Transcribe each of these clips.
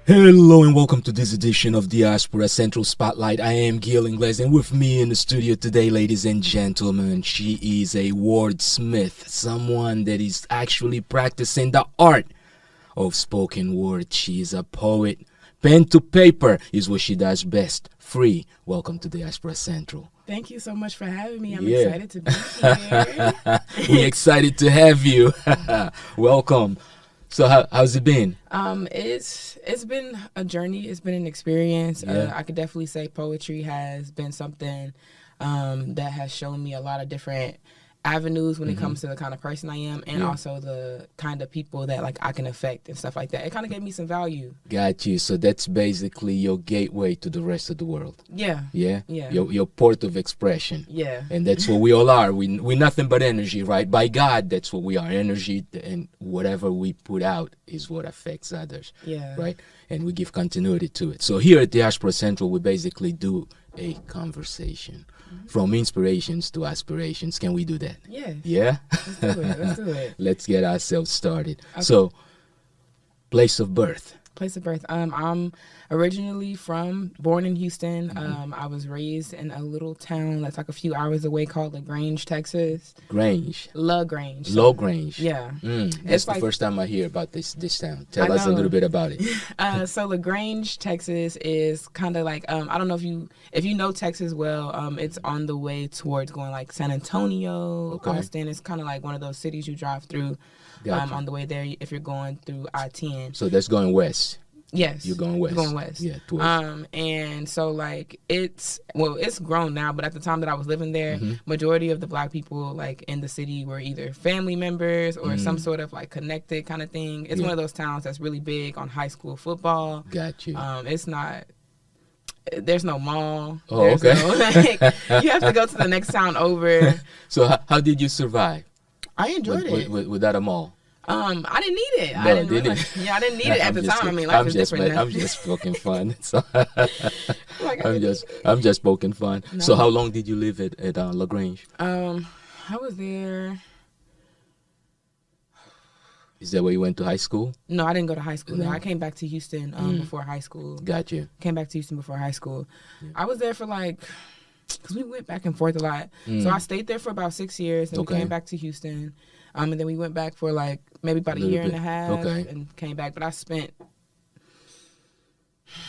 Hello and welcome to this edition of Diaspora Central Spotlight. I am GiL Ingles, and with me in the studio today, ladies and gentlemen, she is a wordsmith, someone that is actually practicing the art of spoken word. She is a poet. Pen to paper is what she does best. Free. Welcome to Diaspora Central. Thank you so much for having me. I'm excited to be here. We're excited to have you. Welcome. So how's it been? It's been a journey. It's been an experience. Yeah. I could definitely say poetry has been something that has shown me a lot of different avenues when it comes to the kind of person I am, and also the kind of people that like I can affect and stuff like that. It kind of gave me some value. Got you. So that's basically your gateway to the rest of the world. Yeah. Yeah? Yeah. Your port of expression. Yeah. And that's what we all are. We're nothing but energy, right? By God, that's what we are. Energy, and whatever we put out is what affects others. Yeah. Right? And we give continuity to it. So here at Diaspora Central, we basically do a conversation. From inspirations to aspirations. Can we do that? Yeah. Yeah? Let's do it. Let's do it. Let's get ourselves started. Okay. So, place of birth. Place of birth. I'm originally born in Houston. I was raised in a little town that's like a few hours away called LaGrange, Texas. Grange. LaGrange. LaGrange. Yeah. That's It's the like- first time I hear about this town. Tell I us a know. little bit about it. So LaGrange, Texas is kind of like I don't know if you know Texas well. It's on the way towards going like San Antonio, Okay. Austin. It's kind of like one of those cities you drive through Gotcha. on the way there if you're going through I-10. So that's going west. Yes. You're going west. Going west. Yeah, towards. And so like it's grown now, but at the time that I was living there, Mm-hmm. majority of the black people like in the city were either family members or some Mm. sort of like connected kind of thing. It's Yeah. one of those towns that's really big on high school football. Got you. It's not. There's no mall. Oh, There's okay. no, like, you have to go to the next town over. So how did you survive I enjoyed it. without a mall? I didn't need it. No, I didn't didn't realize. Yeah, I didn't need it at I'm the just time. I kidding. mean, life is different now. I'm just poking fun. So, Like, I didn't I'm just poking fun. No. So how long did you live at LaGrange? I was there. Is that where you went to high school? No, I didn't go to high school there. No. I came back to Houston before high school. Got you. Came back to Houston before high school. Yeah. I was there for because we went back and forth a lot. So I stayed there for about 6 years, and Okay. we came back to Houston. And then we went back for maybe about a Little year and bit. a half, Okay. and came back. But I spent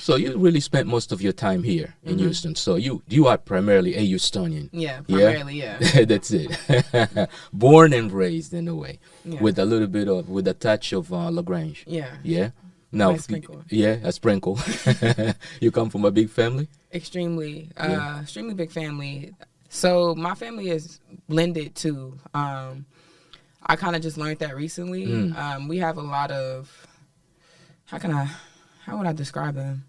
So you really spent most of your time here in Houston. So you are primarily a Houstonian. primarily, yeah. That's it. Born and raised in a way, Yeah. with a touch of LaGrange. Yeah. Yeah. Now, Nice sprinkle. yeah, a sprinkle. You come from a big family. Extremely, Yeah. extremely big family. So my family is blended too. I kind of just learned that recently. We have a lot of, how would I describe them?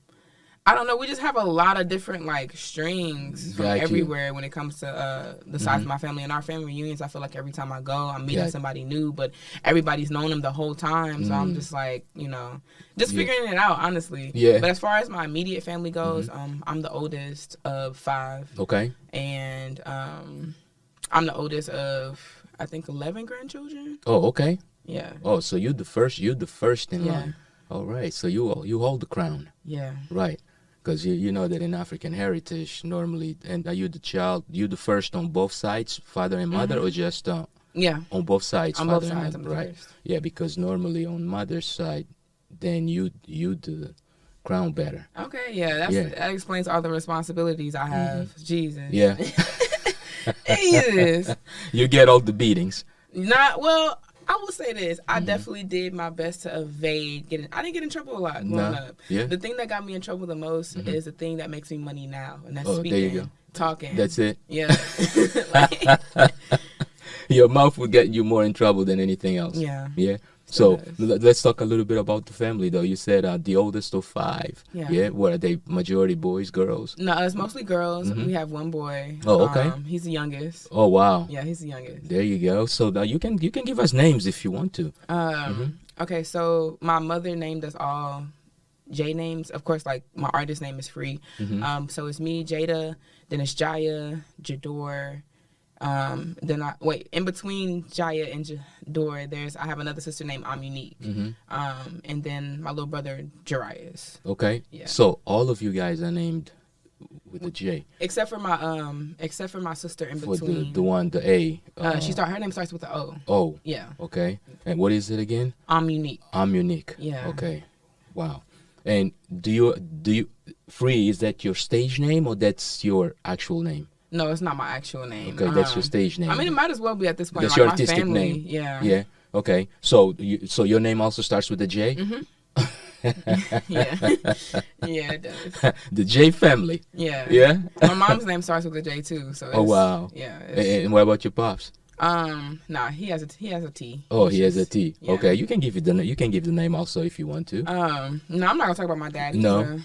I don't know. We just have a lot of different strings from Got you. everywhere when it comes to the size of my family. And our family reunions, I feel like every time I go, I'm meeting Got- somebody new, but everybody's known them the whole time. So I'm just just Yeah. figuring it out, honestly. Yeah. But as far as my immediate family goes, I'm the oldest of 5, Okay. and I'm the oldest of I think 11 grandchildren. Oh, okay. Yeah. Oh, so you're the first in Yeah. line. All right. So you hold the crown. Yeah. Right, because you know that in African heritage, normally, and are you the child, you the first on both sides, father and mother, or just Yeah. on both sides, On father both sides, and I'm mother, the right? first. Yeah, because normally on mother's side, then you the crown bearer. Okay. Yeah. Yeah. That explains all the responsibilities I have. Jesus. Yeah, Jesus. you get all the beatings. Well, I will say this. I definitely did my best to evade getting. I didn't get in trouble a lot growing No. up. Yeah. The thing that got me in trouble the most is the thing that makes me money now, and that's Oh, there you speaking, go. talking. That's it. Yeah. Like, Your mouth will get you more in trouble than anything else. yeah. Yeah. So does. let's talk a little bit about the family, though. You said the oldest of 5. Yeah. What are they? Majority boys, girls? No, it's mostly girls. We have one boy. Oh, okay. He's the youngest. Oh, wow. Yeah, he's the youngest. There you go. So now you can give us names if you want to. Okay, so my mother named us all J names. Of course, like my artist name is Free. So it's me, Jada. Then it's Jaya, Jador, Then in between Jaya and Dora, I have another sister named Unique. And then my little brother Jarius. Okay. Yeah. So all of you guys are named with a J. Except for my sister in between. For the A. Her name starts with the O. Oh. Yeah. Okay. And what is it again? I'm Unique. I'm Unique. Yeah. Okay. Wow. And do you Free, is that your stage name or that's your actual name? No, it's not my actual name. Okay, that's your stage name. I mean, it might as well be at this point. That's like your my artistic family, name. Yeah. Yeah. Okay. So your name also starts with a J? Yeah. Yeah, it does. The J family. Yeah. Yeah. My mom's name starts with a J too. So. Oh wow. Yeah. And what about your pops? Nah, he has a T. Oh, he has a T. Yeah. Okay, you can give the name also if you want to. No, I'm not gonna talk about my dad. No.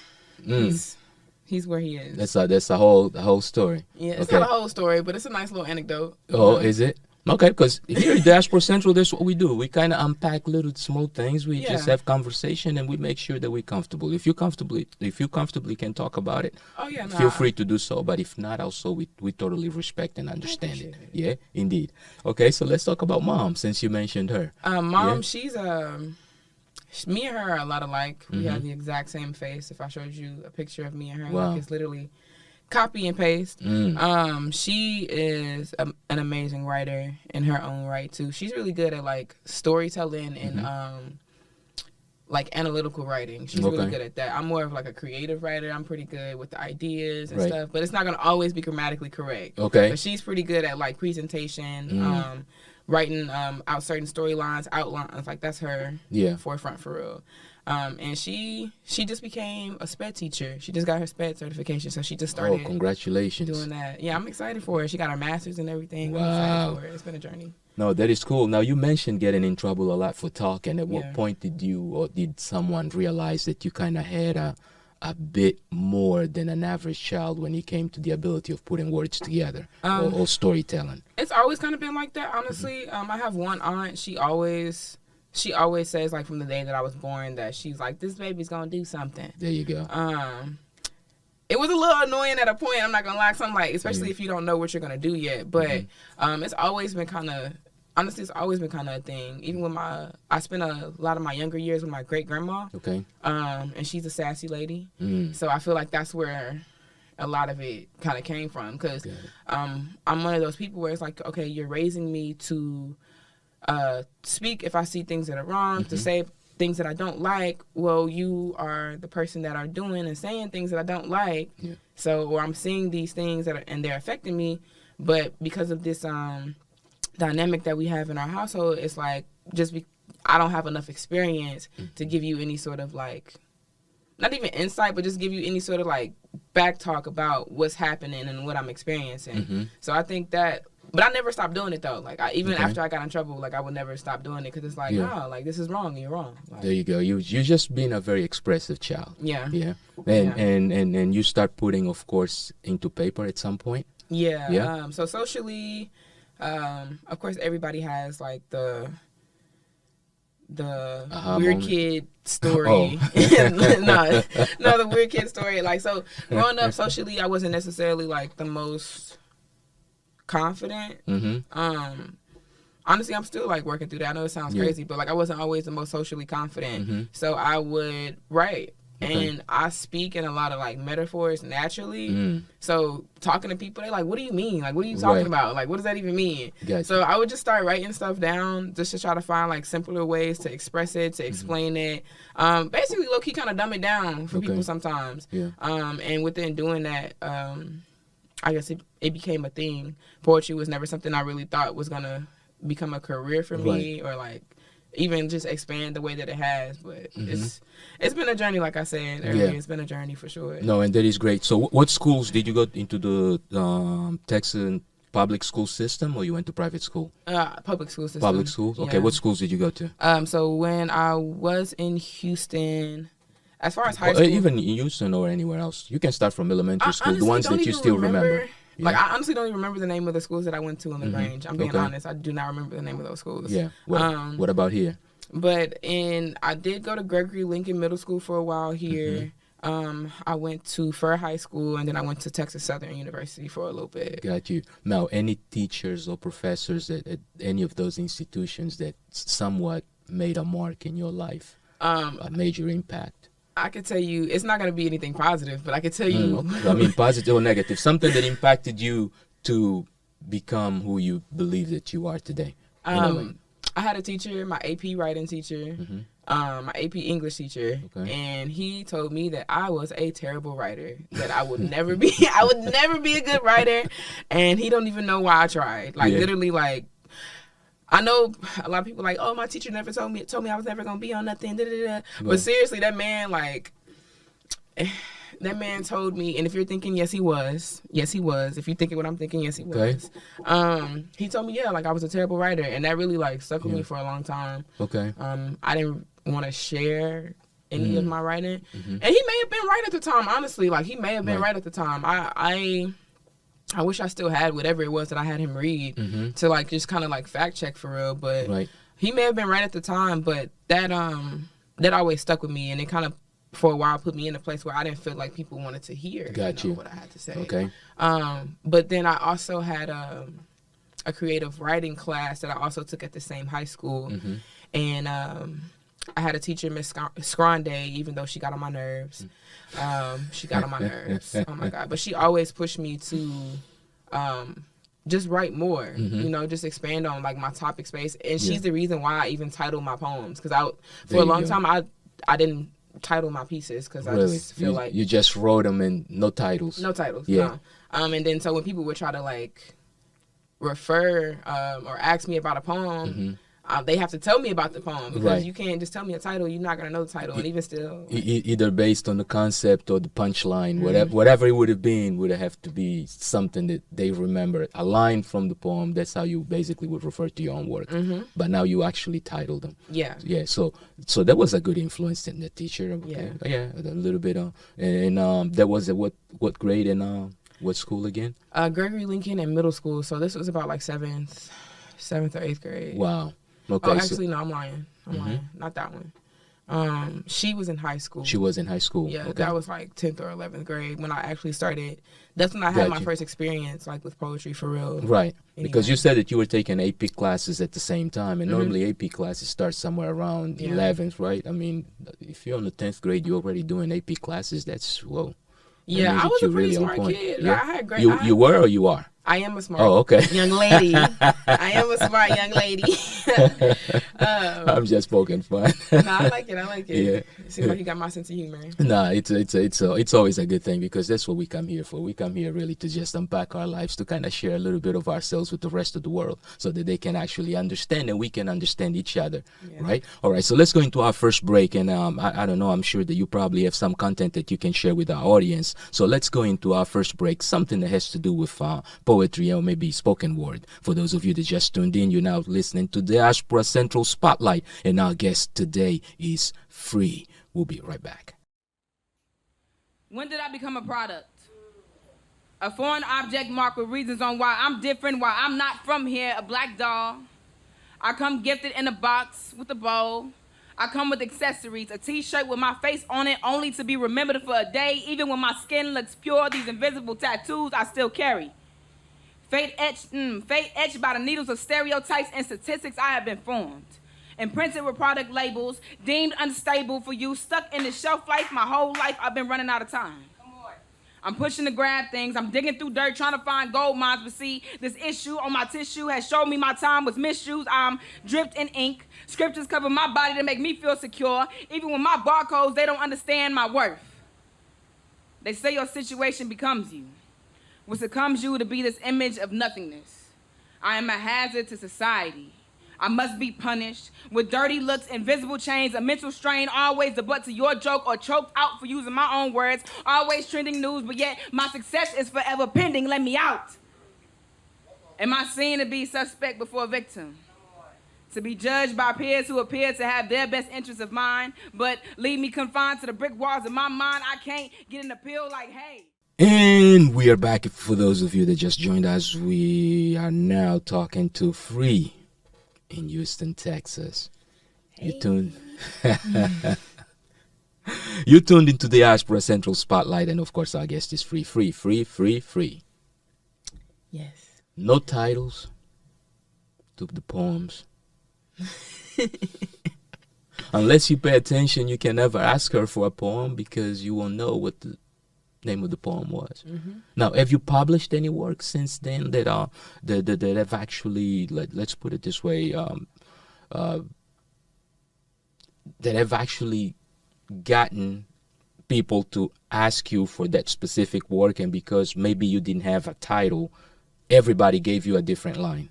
He's where he is. That's the whole story. Yeah, it's okay. not a whole story, but it's a nice little anecdote. Oh, is it? Okay, because here at Diaspora Central, that's what we do. We kind of unpack little small things. We just have conversation and we make sure that we're comfortable. If you comfortably can talk about it, feel free to do so. But if not, also we totally respect and understand it. Yeah, indeed. Okay, so let's talk about Mom since you mentioned her. Mom, she's me and her are a lot alike. We have the exact same face. If I showed you a picture of me and her, like it's literally copy and paste. She is an amazing writer in her own right too. She's really good at like storytelling and like analytical writing. She's really good at that. I'm more of like a creative writer. I'm pretty good with the ideas and stuff, but it's not gonna always be grammatically correct. Okay. But she's pretty good at like presentation, writing out certain storylines, outlines. Like that's her forefront for real. And she just became a SPED teacher. She just got her SPED certification, so she just started. Oh, congratulations! Doing that. Yeah, I'm excited for her. She got her master's and everything. Wow. I'm excited for her. It's been a journey. No, that is cool. Now you mentioned getting in trouble a lot for talking. At what point did someone realize that you kind of had a bit more than an average child when it came to the ability of putting words together or storytelling? It's always kind of been like that, honestly. I have one aunt. She always says, like, from the day that I was born, that she's like, this baby's gonna do something. There you go. It was a little annoying at a point, I'm not gonna lie. Something like, especially if you don't know what you're gonna do yet. But it's always been kind of, honestly, it's always been kind of a thing. Even with I spent a lot of my younger years with my great grandma. Okay. And she's a sassy lady. So I feel like that's where a lot of it kind of came from. Because I'm one of those people where it's like, okay, you're raising me to speak if I see things that are wrong, to say things that I don't like. Well, you are the person that are doing and saying things that I don't like. Yeah. So, or I'm seeing these things and they're affecting me. But because of this dynamic that we have in our household, it's like I don't have enough experience to give you any sort of like, not even insight, but just give you any sort of like back talk about what's happening and what I'm experiencing. So I think that. But I never stopped doing it though. Like even after I got in trouble, like I would never stop doing it because it's like, no, like this is wrong and you're wrong. Like, there you go. You just been a very expressive child. Yeah. Yeah. And you start putting, of course, into paper at some point. Yeah. Yeah. So socially, of course, everybody has like the weird kid story. no, the weird kid story. Like so, growing up socially, I wasn't necessarily like the most confident. Honestly, I'm still like working through that. I know it sounds crazy, but like I wasn't always the most socially confident. So I would write and I speak in a lot of like metaphors naturally. So talking to people, they're like, what do you mean? Like, what are you talking about? Like, what does that even mean? Gotcha. So I would just start writing stuff down just to try to find like simpler ways to express it, to explain it. Basically low key kind of dumb it down for people sometimes. And within doing that, I guess it became a thing. Poetry was never something I really thought was going to become a career for me or like even just expand the way that it has. But it's been a journey, like I said earlier. It's been a journey for sure. No, and that is great. So what schools did you go into? The Texan public school system or you went to private school? Public school system. Public schools? Okay, what schools did you go to? So when I was in Houston... As far as high school, even in Houston or anywhere else, you can start from elementary school. The ones that you still remember. Like I honestly don't even remember the name of the schools that I went to in LaGrange. I'm being honest, I do not remember the name of those schools. Yeah. What about here? But I did go to Gregory Lincoln Middle School for a while here. I went to Fur High School, and then I went to Texas Southern University for a little bit. Got you. Now, any teachers or professors at any of those institutions that somewhat made a mark in your life, a major impact? I could tell you, it's not going to be anything positive, but I could tell you. Okay. I mean, positive or negative, something that impacted you to become who you believe that you are today. I had a teacher, my AP writing teacher, my AP English teacher, and he told me that I was a terrible writer, that I would never be, I would never be a good writer, and he don't even know why I tried. Like literally, like I know a lot of people like, oh, my teacher never told me I was never gonna be on nothing. Da, da, da. But seriously, that man, like, that man told me, and if you're thinking, yes, he was. Yes, he was. If you're thinking what I'm thinking, yes, he was. He told me, yeah, like I was a terrible writer, and that really like stuck with me for a long time. Okay. I didn't want to share any of my writing, and he may have been right at the time. Honestly, like he may have been right at the time. I wish I still had whatever it was that I had him read to like just kind of like fact check for real. But he may have been right at the time, but that always stuck with me, and it kind of for a while put me in a place where I didn't feel like people wanted to hear what I had to say. Okay. But then I also had a creative writing class that I also took at the same high school, and I had a teacher, Miss Scronde, even though she got on my nerves. She got on my nerves. Oh my God! But she always pushed me to just write more. You know, just expand on like my topic space. And she's the reason why I even titled my poems, because for a long time I didn't title my pieces because I just feel like you just wrote them and no titles. No titles. Yeah. No. And then so when people would try to like refer or ask me about a poem. They have to tell me about the poem, because you can't just tell me a title. You're not going to know the title. And even still, either based on the concept or the punchline, whatever it would have been, would have to be something that they remember. A line from the poem, that's how you basically would refer to your own work. But now you actually titled them. Yeah. So that was a good influence in the teacher. Okay. Yeah, a little bit. And that was at what grade and what school again? Gregory Lincoln in middle school. So this was about like 7th or 8th grade. Wow. Okay, actually, no, I'm lying. Not that one. She was in high school. She was in high school. Yeah, that was like 10th or 11th grade when I actually started. That's when I had my first experience like with poetry for real. Right. Anyway. Because you said that you were taking AP classes at the same time, and normally AP classes start somewhere around 11th, right? I mean, if you're in the 10th grade, you're already doing AP classes. That's whoa. Yeah, I was a pretty smart kid. Yeah. I had great. You were or you are? I am a smart young lady. I am a smart young lady. I'm just poking fun. No, I like it. Yeah. It seems like you got my sense of humor. Nah, it's always a good thing, because that's what we come here for. We come here really to just unpack our lives, to kind of share a little bit of ourselves with the rest of the world, so that they can actually understand and we can understand each other, right? All right, so let's go into our first break, and I don't know, I'm sure that you probably have some content that you can share with our audience. So let's go into our first break, something that has to do with poetry or maybe spoken word. For those of you that just tuned in, you're now listening to Diaspora Central Spotlight, and our guest today is Free. We'll be right back. When did I become a product? A foreign object marked with reasons on why I'm different, why I'm not from here, a black doll. I come gifted in a box with a bow. I come with accessories, a t-shirt with my face on it, only to be remembered for a day. Even when my skin looks pure, these invisible tattoos I still carry. Fate etched by the needles of stereotypes and statistics I have been formed. Imprinted with product labels, deemed unstable for you, stuck in the shelf life my whole life. I've been running out of time. I'm pushing to grab things, I'm digging through dirt, trying to find gold mines, but see, this issue on my tissue has showed me my time was misused. I'm dripped in ink. Scriptures cover my body to make me feel secure. Even when my barcodes, they don't understand my worth. They say your situation becomes you. What succumbs you to be this image of nothingness. I am a hazard to society. I must be punished with dirty looks, invisible chains, a mental strain, always the butt to your joke or choked out for using my own words, always trending news, but yet my success is forever pending. Let me out. Am I seen to be suspect before a victim? To be judged by peers who appear to have their best interests of mine, but leave me confined to the brick walls of my mind. I can't get an appeal like, hey. And we are back. For those of you that just joined us, we are now talking to Free in Houston, Texas. Hey. You tuned? You tuned into the Diaspora Central Spotlight, and of course, our guest is free, free, free, free, free. Yes. No titles to the poems. Unless you pay attention, you can never ask her for a poem because you won't know what the name of the poem was. Now, have you published any work since then that have actually, let's put it this way, that have actually gotten people to ask you for that specific work, and because maybe you didn't have a title, everybody gave you a different line?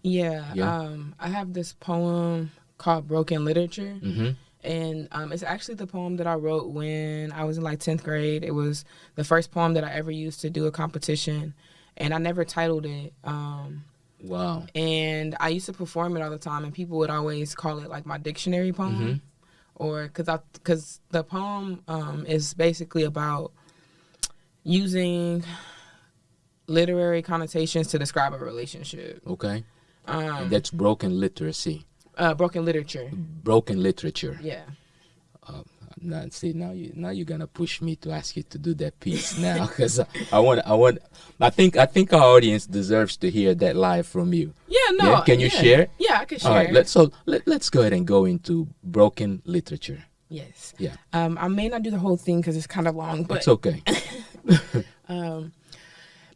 Yeah. I have this poem called Broken Literature. And it's actually the poem that I wrote when I was in like 10th grade. It was the first poem that I ever used to do a competition, and I never titled it. Wow. And I used to perform it all the time, and people would always call it like my dictionary poem. Or because the poem is basically about using literary connotations to describe a relationship. Okay. And that's broken literacy. Broken literature. Broken literature. Yeah. Now you're gonna push me to ask you to do that piece now, because I think our audience deserves to hear that live from you. Yeah, no. Yeah? Can you share? Yeah, I can share. All right, let's go ahead and go into broken literature. Yes. Yeah. I may not do the whole thing because it's kind of long, but it's okay.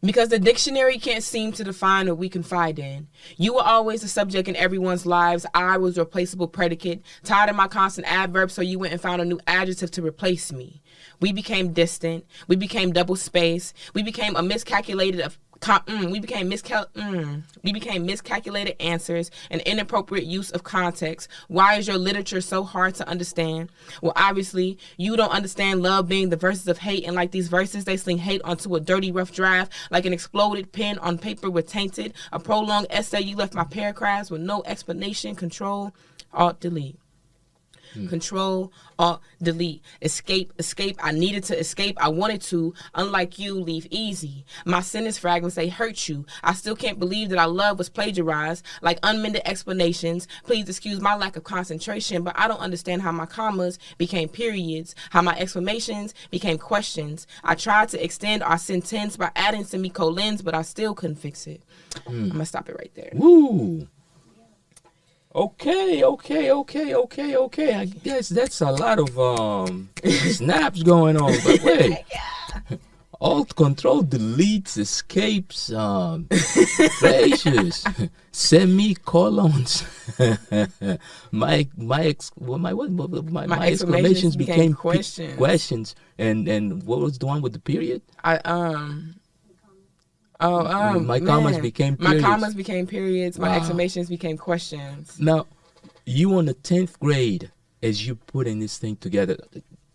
Because the dictionary can't seem to define what we confide in. You were always a subject in everyone's lives. I was a replaceable predicate. Tired of my constant adverb, so you went and found a new adjective to replace me. We became distant. We became double space. We became a miscalculated we became miscalculated answers and inappropriate use of context. Why is your literature so hard to understand? Well, obviously, you don't understand love being the verses of hate, and like these verses, they sling hate onto a dirty, rough draft, like an exploded pen on paper with tainted. A prolonged essay, you left my paragraphs with no explanation. Control, Alt, Delete. Control, Alt, Delete. Escape. I needed to escape. I wanted to. Unlike you, leave easy. My sentence fragments, they hurt you. I still can't believe that our love was plagiarized, like unmended explanations. Please excuse my lack of concentration, but I don't understand how my commas became periods, how my exclamations became questions. I tried to extend our sentence by adding semicolons, but I still couldn't fix it. I'm gonna stop it right there. Woo! Okay. I guess that's a lot of snaps going on. But wait, Alt, Control, Deletes, Escapes, spaces, semicolons. my exclamations became questions. And what was the one with the period? My commas became periods. My commas became periods. My Wow. exclamations became questions. Now, you on the 10th grade, as you putting this thing together,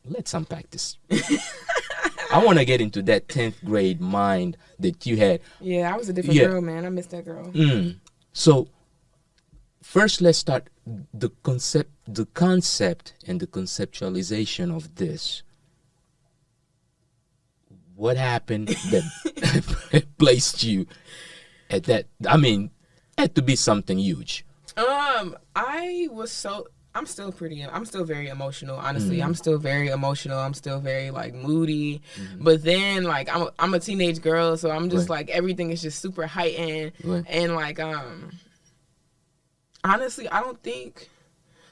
let's unpack this. I want to get into that 10th grade mind that you had. Yeah, I was a different girl, man. I missed that girl. So, first, let's start the concept and the conceptualization of this. What happened that placed you at that? I mean, had to be something huge. I'm still very emotional, honestly. I'm still very emotional. I'm still very like moody. But then like I'm a teenage girl, so I'm just like everything is just super heightened. And like honestly, I don't think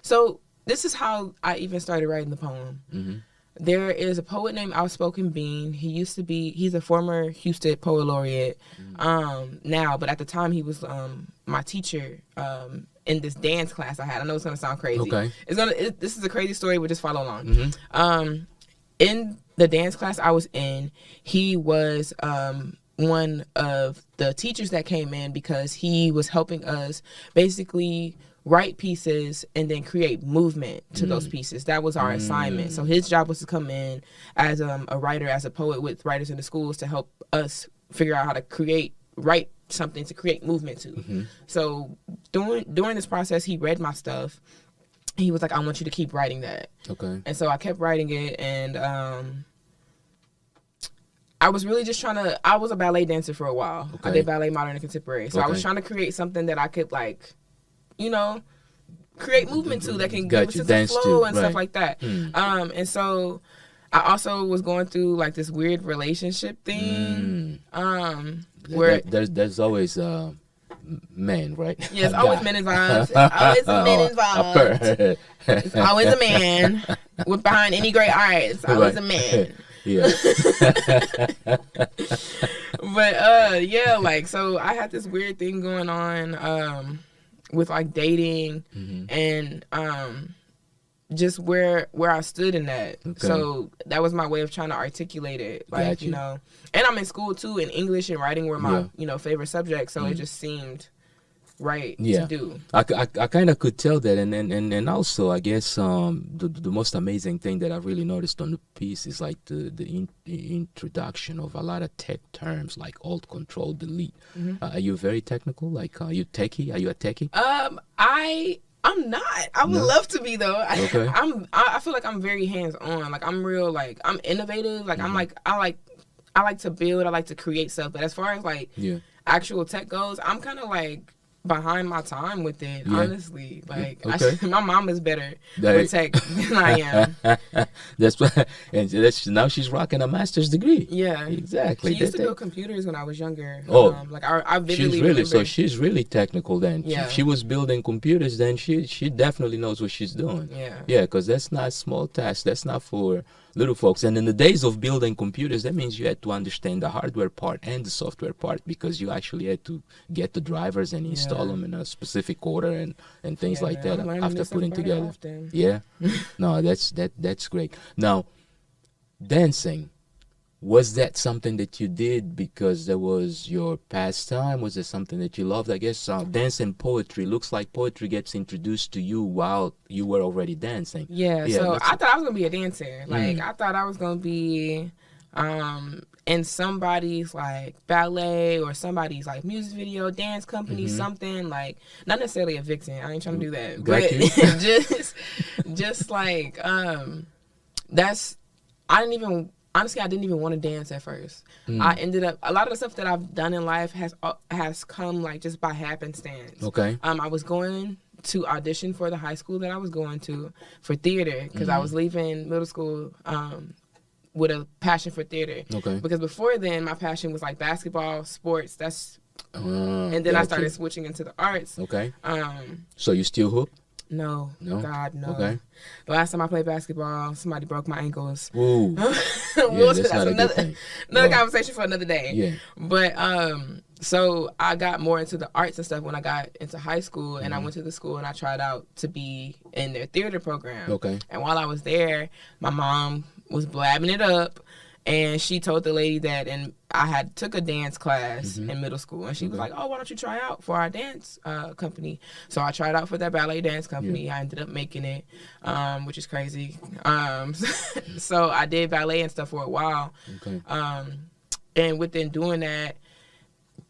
so. This is how I even started writing the poem. There is a poet named Outspoken Bean. He's a former Houston Poet Laureate now, but at the time he was my teacher in this dance class I had. I know it's gonna sound crazy. Okay. This is a crazy story, but just follow along. In the dance class I was in, he was one of the teachers that came in because he was helping us basically write pieces and then create movement to those pieces. That was our assignment. So his job was to come in as a writer, as a poet with writers in the schools to help us figure out how to write something to create movement to. So during this process, he read my stuff. He was like, I want you to keep writing that. Okay. And so I kept writing it, and I was really just I was a ballet dancer for a while. Okay. I did ballet, modern, and contemporary. So I was trying to create something that I could like, create movement to, that can Got give us you, a dance flow to, and right. stuff like that. And so I also was going through like this weird relationship thing. Where there's always men, right? yes, always men involved. Always a man involved. It's always a man with behind any great art. It's always a man. Yeah. But yeah, like, so I had this weird thing going on with like dating and just where I stood in that. Okay. So that was my way of trying to articulate it. Like, you know, and I'm in school too, and English and writing were my, you know, favorite subjects. So it just seemed right to do. I kind of could tell that, and also I guess the most amazing thing that I really noticed on the piece is like the introduction of a lot of tech terms like Alt, Control, Delete. Are you very technical? Like, are you techie? Are you a techie? I'm not. I would love to be though. Okay. I feel like I'm very hands on. Like I'm real. Like I'm innovative. Like I'm like I like to build. I like to create stuff. But as far as like actual tech goes, I'm kind of like behind my time with it, honestly. Like my mom is better with tech than I am. That's why, and now she's rocking a master's degree. Yeah, exactly. She used to build computers when I was younger. Oh, like I vividly she's really remember. so she's really technical. Then yeah, she was building computers. Then she definitely knows what she's doing. Yeah, because that's not a small task. That's not for little folks. And in the days of building computers, that means you had to understand the hardware part and the software part, because you actually had to get the drivers and install them in a specific order and things like that after putting together. Yeah, no, that's great. Now, dancing, was that something that you did because that was your pastime? Was it something that you loved? I guess dance and poetry. Looks like poetry gets introduced to you while you were already dancing. Yeah, so I thought I was going to be a dancer. Like, I thought I was going to be in somebody's, like, ballet or somebody's, like, music video, dance company, something. Like, not necessarily a vixen. I ain't trying to do that. But just like, honestly, I didn't even want to dance at first. I ended up, a lot of the stuff that I've done in life has come like just by happenstance. Okay. I was going to audition for the high school that I was going to for theater, because I was leaving middle school with a passion for theater. Okay. Because before then, my passion was like basketball, sports. And then I started switching into the arts. Okay. So you still hoop? No. God, no. Okay. The last time I played basketball, somebody broke my ankles. Ooh. That's another conversation for another day. Yeah. But so I got more into the arts and stuff when I got into high school, and I went to the school and I tried out to be in their theater program. Okay. And while I was there, my mom was blabbing it up. And she told the lady that, and I had took a dance class in middle school, and she was like, "Oh, why don't you try out for our dance company?" So I tried out for that ballet dance company. I ended up making it, which is crazy. So I did ballet and stuff for a while. Okay. And within doing that,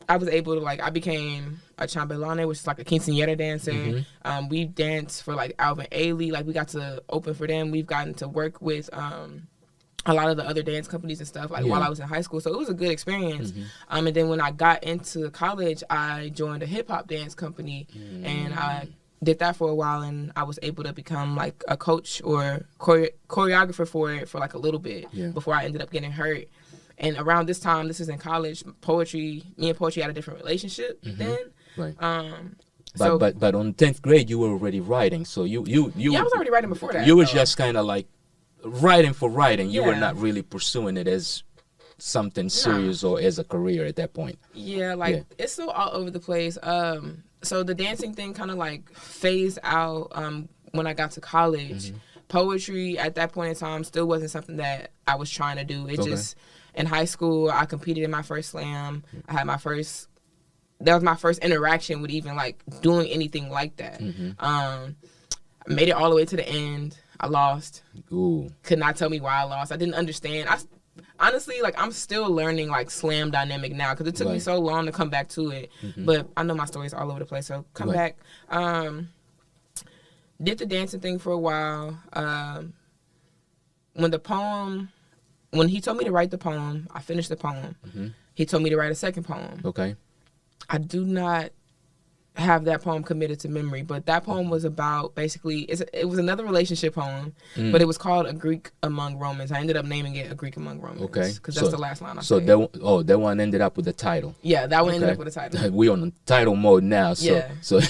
I was able to, like, I became a chambelane, which is like a quinceañera dancer. We danced for like Alvin Ailey. Like, we got to open for them. We've gotten to work with a lot of the other dance companies and stuff, like while I was in high school. So it was a good experience. And then when I got into college, I joined a hip hop dance company, and I did that for a while, and I was able to become like a coach or choreographer for it for like a little bit before I ended up getting hurt. And around this time, this is in college, me and poetry had a different relationship then. Right. But on 10th grade, you were already writing. So you I was already writing before that. You were just kind of like writing for writing. You were not really pursuing it as something serious or as a career at that point. It's so all over the place. So the dancing thing kind of like phased out when I got to college. Poetry at that point in time still wasn't something that I was trying to do. It just, in high school, I competed in my first slam. I had that was my first interaction with even like doing anything like that. I made it all the way to the end. I lost. Ooh. Could not tell me why I lost. I didn't understand. Honestly, like, I'm still learning like slam dynamic now, because it took me so long to come back to it. But I know my story's all over the place, so come back. Did the dancing thing for a while. When he told me to write the poem, I finished the poem. He told me to write a second poem. Okay. I do not have that poem committed to memory. But that poem was about basically it was another relationship poem, but it was called A Greek Among Romans. I ended up naming it A Greek Among Romans. Okay, because that's the last line I said. That one ended up with the title. Yeah, that one ended up with the title. We on title mode now. So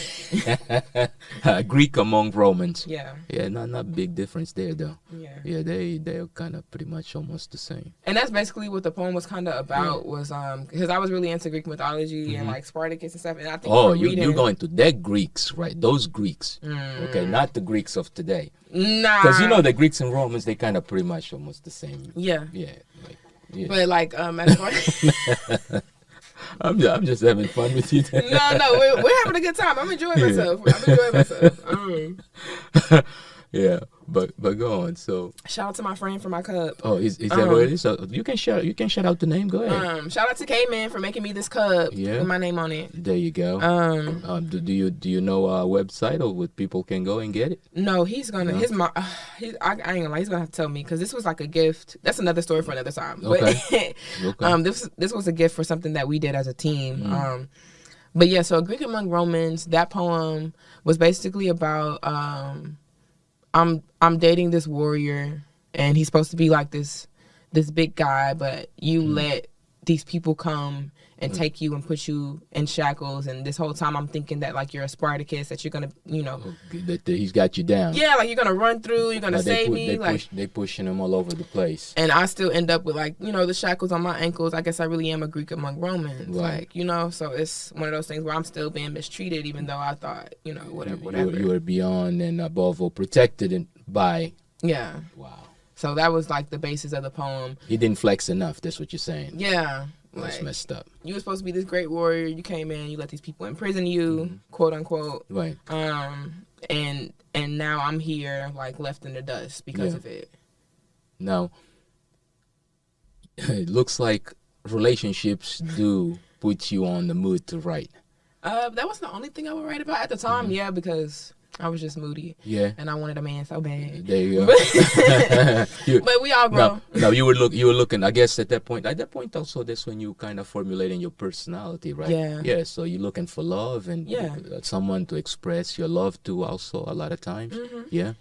Greek Among Romans. Yeah. Yeah, not big difference there though. Yeah. Yeah, they're kind of pretty much almost the same. And that's basically what the poem was kind of about. Was because I was really into Greek mythology and like Spartacus and stuff, and I think you're going to that Greeks, right? Those Greeks. Okay, not the Greeks of today. Nah. Because the Greeks and Romans, they kind of pretty much almost the same. Yeah. Yeah. But like as far I'm just having fun with you. No, we're having a good time. I'm enjoying myself. Yeah, but go on. So shout out to my friend for my cup. Oh, is that what it is? So you can shout out the name. Go ahead. Shout out to K-Man for making me this cup with my name on it. There you go. Do you know a website or what people can go and get it? No, he's gonna. I ain't gonna lie. He's gonna have to tell me because this was like a gift. That's another story for another time. Okay. But, this was a gift for something that we did as a team. But yeah, so Greek Among Romans. That poem was basically about. I'm dating this warrior, and he's supposed to be like this big guy, but you let these people come and take you and put you in shackles, and this whole time I'm thinking that like you're a Spartacus, that you're gonna, that he's got you down. Yeah, like you're gonna run through, you're gonna save me. They pushing him all over the place, and I still end up with like the shackles on my ankles. I guess I really am a Greek among Romans, right. So it's one of those things where I'm still being mistreated, even though I thought whatever. You were beyond and above all protected by. Yeah. Wow. So that was like the basis of the poem. He didn't flex enough. That's what you're saying. Yeah. That's messed up. You were supposed to be this great warrior. You came in. You let these people imprison you, quote unquote. Right. And now I'm here, like left in the dust because of it. Now, it looks like relationships do put you on the mood to write. That wasn't the only thing I would write about at the time. Yeah, because I was just moody. Yeah. And I wanted a man so bad. There you go. But we all grow. No, you were looking, I guess at that point also, that's when you kind of formulating your personality, right? Yeah. Yeah, so you're looking for love and someone to express your love to also a lot of times. Yeah.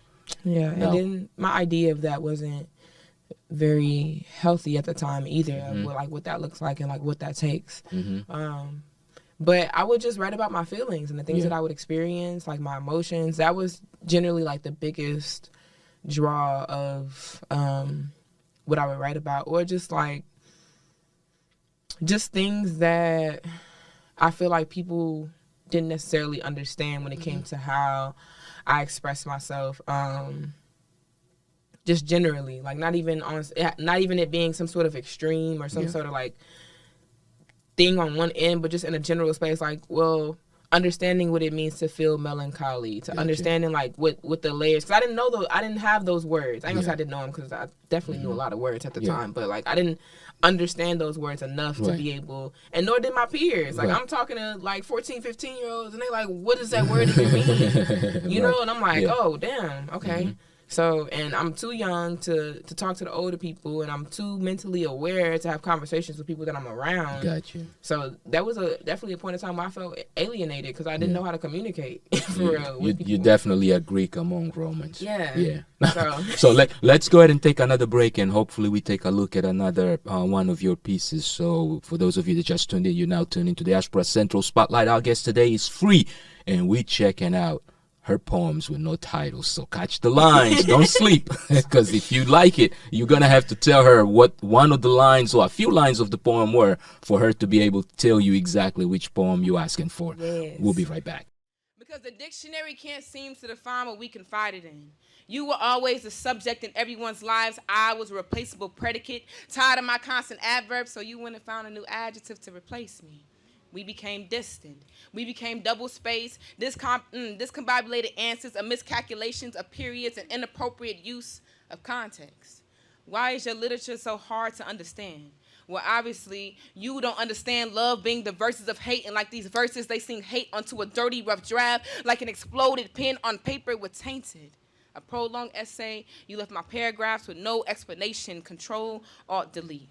Yeah, and then my idea of that wasn't very healthy at the time either, of what that looks like and like what that takes. But I would just write about my feelings and the things that I would experience, like my emotions. That was generally like the biggest draw of what I would write about, or just things that I feel like people didn't necessarily understand when it came to how I express myself. Just generally, like not even it being some sort of extreme or some sort of like thing on one end, but just in a general space, like, well, understanding what it means to feel melancholy, to understanding like what the layers, because I didn't have those words. I ain't gonna say I didn't know them, because I definitely knew a lot of words at the time, but like I didn't understand those words enough to be able, and nor did my peers. Like I'm talking to like 14, 15-year-olds, and they like, what does that word even mean? You know, and I'm like, oh damn, okay. So, and I'm too young to talk to the older people, and I'm too mentally aware to have conversations with people that I'm around. Got you. So that was definitely a point in time where I felt alienated because I didn't know how to communicate for real. You're definitely a Greek among Romans. Yeah. Yeah. So let's go ahead and take another break, and hopefully we take a look at another one of your pieces. So for those of you that just tuned in, you're now tuned into Diaspora Central Spotlight. Our guest today is Free, and we checking out her poems with no titles. So catch the lines. Don't sleep, because if you like it, you're gonna have to tell her what one of the lines or a few lines of the poem were for her to be able to tell you exactly which poem you're asking for. Yes. We'll be right back. Because the dictionary can't seem to define what we confided in. You were always the subject in everyone's lives. I was a replaceable predicate, tired of my constant adverbs, so you went and found a new adjective to replace me. We became distant. We became double-spaced, discombobulated answers, a miscalculations of periods, and inappropriate use of context. Why is your literature so hard to understand? Well, obviously, you don't understand love being the verses of hate, and like these verses, they sing hate onto a dirty, rough draft, like an exploded pen on paper with tainted. A prolonged essay, you left my paragraphs with no explanation, Control, Alt, Delete.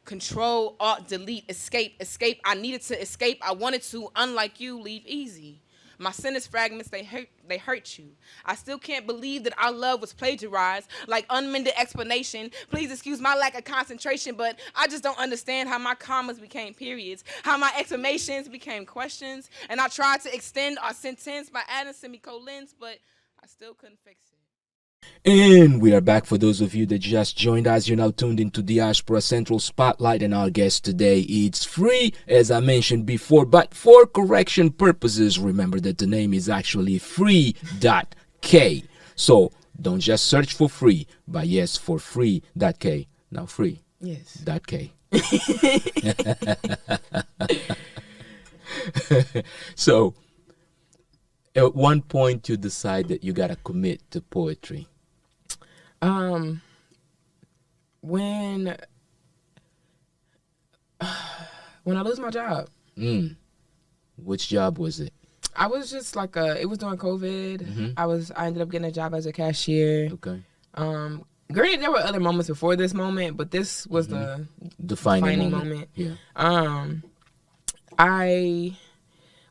Control, Alt, delete, escape, escape. I needed to escape. I wanted to, unlike you, leave easy. My sentence fragments, they hurt you. I still can't believe that our love was plagiarized, like unmended explanation. Please excuse my lack of concentration, but I just don't understand how my commas became periods, how my exclamations became questions, and I tried to extend our sentence by adding semicolons, but I still couldn't fix it. And we are back. For those of you that just joined us, you're now tuned into Diaspora Central Spotlight, and our guest today is Free, as I mentioned before, but for correction purposes, remember that the name is actually FREE.K. So don't just search for Free, but yes, for FREE.K. Now Free. Yes. .K. So at one point you decide that you gotta commit to poetry. When I lose my job. Which job was it? I was just like it was during COVID. I ended up getting a job as a cashier. Okay. Granted, there were other moments before this moment, but this was the defining moment. Yeah. I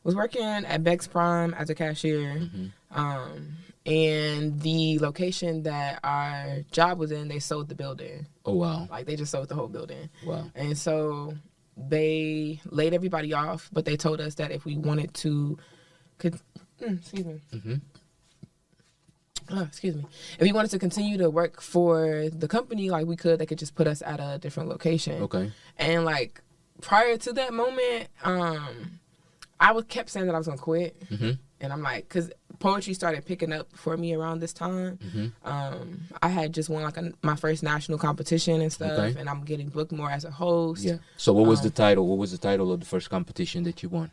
was working at Beck's Prime as a cashier. And the location that our job was in, they sold the building. Oh, wow. Like, they just sold the whole building. Wow. And so they laid everybody off, but they told us that if we wanted to, excuse me. Excuse me. If we wanted to continue to work for the company, like, we could, they could just put us at a different location. Okay. And, like, prior to that moment, I kept saying that I was going to quit. And I'm like, because poetry started picking up for me around this time. I had just won like my first national competition and stuff, and I'm getting booked more as a host. Yeah. So what was the title? What was the title of the first competition that you won?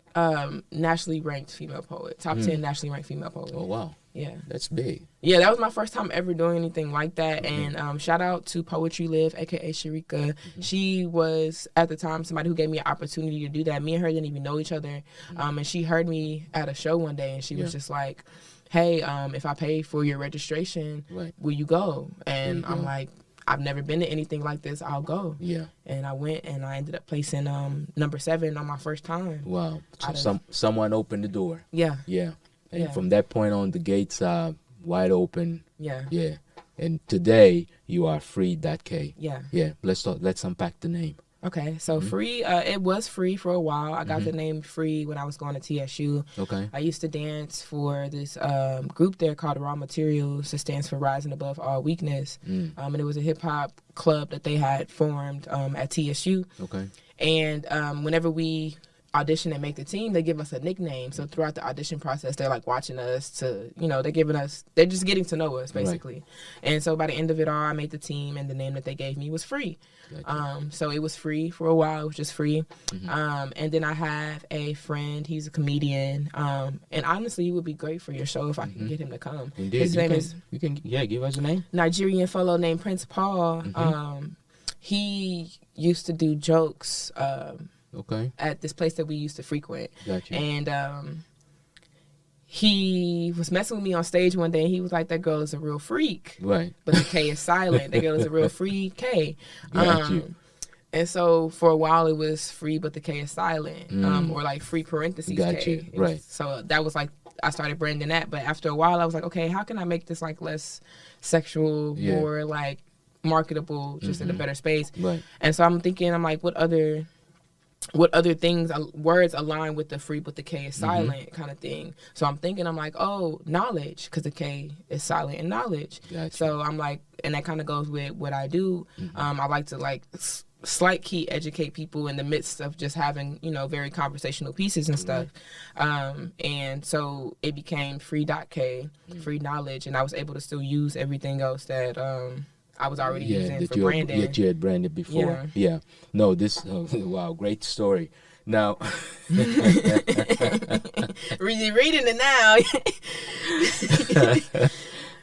Nationally ranked female poet, top 10 nationally ranked female poet. Oh, wow. Yeah. That's big. Yeah, that was my first time ever doing anything like that. And shout out to Poetry Live, aka Sharika. She was at the time somebody who gave me an opportunity to do that. Me and her didn't even know each other. And she heard me at a show one day, and she was just like, hey, if I pay for your registration, will you go? And I'm like, I've never been to anything like this. I'll go. Yeah. And I went, and I ended up placing number 7 on my first time. Wow. So someone opened the door. Yeah. Yeah. And from that point on, the gates are wide open. Yeah. Yeah. And today you are Free.K. Yeah. Yeah. Let's unpack the name. Okay, so Free, it was Free for a while. I got the name Free when I was going to TSU. Okay. I used to dance for this group there called Raw Materials. It stands for Rising Above All Weakness. And it was a hip-hop club that they had formed at TSU. Okay. And whenever we audition and make the team, they give us a nickname. So throughout the audition process, they're like watching us to, they're just getting to know us basically. Right. And so by the end of it all, I made the team, and the name that they gave me was Free. Gotcha. So it was Free for a while. It was just Free. And then I have a friend. He's a comedian. And honestly, it would be great for your show if I can get him to come. Indeed. His name is, give us a name. Nigerian fellow named Prince Paul. He used to do jokes at this place that we used to frequent. Gotcha. And he was messing with me on stage one day, and he was like, that girl is a real freak. Right. But the K is silent. That girl is a real FREE.K. And so for a while it was Free, but the K is silent. Or like Free parentheses K. Right. So that was like, I started branding that. But after a while I was like, okay, how can I make this like less sexual, more like marketable, just in a better space? Right. And so I'm thinking, I'm like, what other things, words align with the Free but the K is silent kind of thing. So I'm thinking, I'm like, oh, knowledge, because the K is silent in knowledge. Gotcha. So I'm like, and that kind of goes with what I do. I like to like slight key educate people in the midst of just having, very conversational pieces and stuff. And so it became Free.K, Free Knowledge, and I was able to still use everything else that I was already using for branding. That you had branded before. Yeah. No, this, wow, great story. Now, really reading it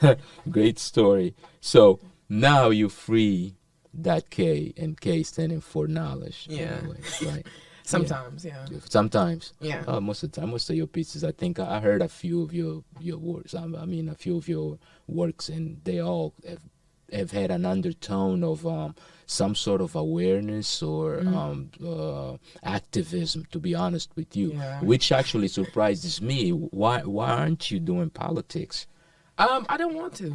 now. Great story. So now you Free.K, and K standing for knowledge. Yeah. Right. Sometimes, yeah. Sometimes. Yeah. Most of the time, most of your pieces, I think I heard a few of your works. I mean, a few of your works, and they all have have had an undertone of some sort of awareness or activism, to be honest with you, which actually surprises me. Why aren't you doing politics? I don't want to,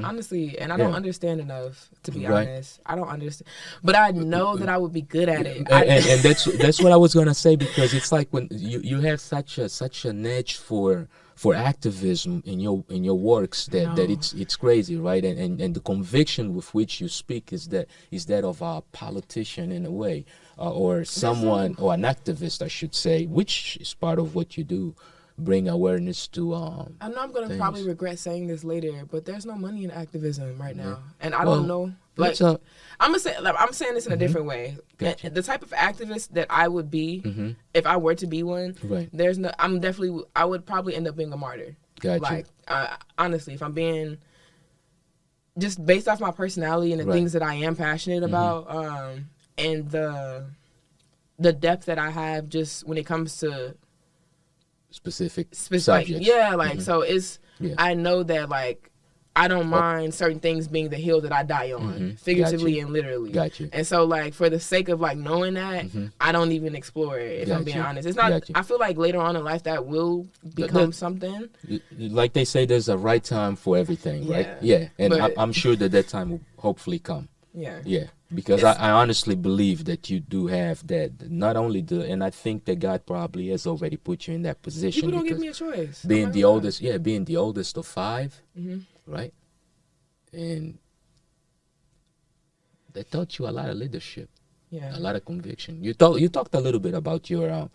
honestly, and I don't understand enough, to be honest. I don't understand, but I know that I would be good at it. And that's what I was gonna say, because it's like when you have such a niche for activism in your works that it's crazy, right? And the conviction with which you speak is that of a politician in a way, or someone, or an activist, I should say, which is part of what you do. Bring awareness to I know I'm gonna probably regret saying this later, but there's no money in activism right now, and I don't know. Like, I'm saying this in a different way. Gotcha. The type of activist that I would be, if I were to be one, there's no. I would probably end up being a martyr. Gotcha. Like, honestly, if I'm being just based off my personality and the things that I am passionate about, and the depth that I have, just when it comes to specific subjects. Like, so it's, I know that, like, I don't mind certain things being the hill that I die on, figuratively and literally. Gotcha. And so, like, for the sake of, like, knowing that, I don't even explore it, if I'm being honest. It's not, I feel like later on in life that will become something. Like they say, there's a right time for everything, right? Yeah. And I'm sure that time will hopefully come. Yeah. Because I honestly believe that you do have that, not only and I think that God probably has already put you in that position. People don't give me a choice. Being the oldest of five, right? And that taught you a lot of leadership, a lot of conviction. You talked a little bit about your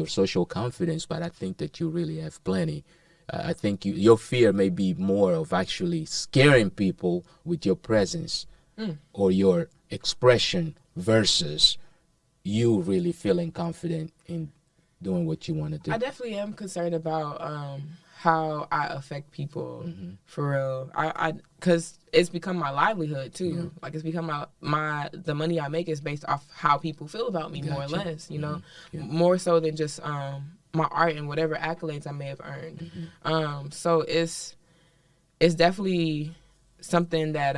social confidence, but I think that you really have plenty. I think your fear may be more of actually scaring people with your presence or your expression versus you really feeling confident in doing what you want to do. I definitely am concerned about how I affect people, for real. Because it's become my livelihood too. Like, it's become the money I make is based off how people feel about me, more or less. You know, more so than just my art and whatever accolades I may have earned. So it's definitely something that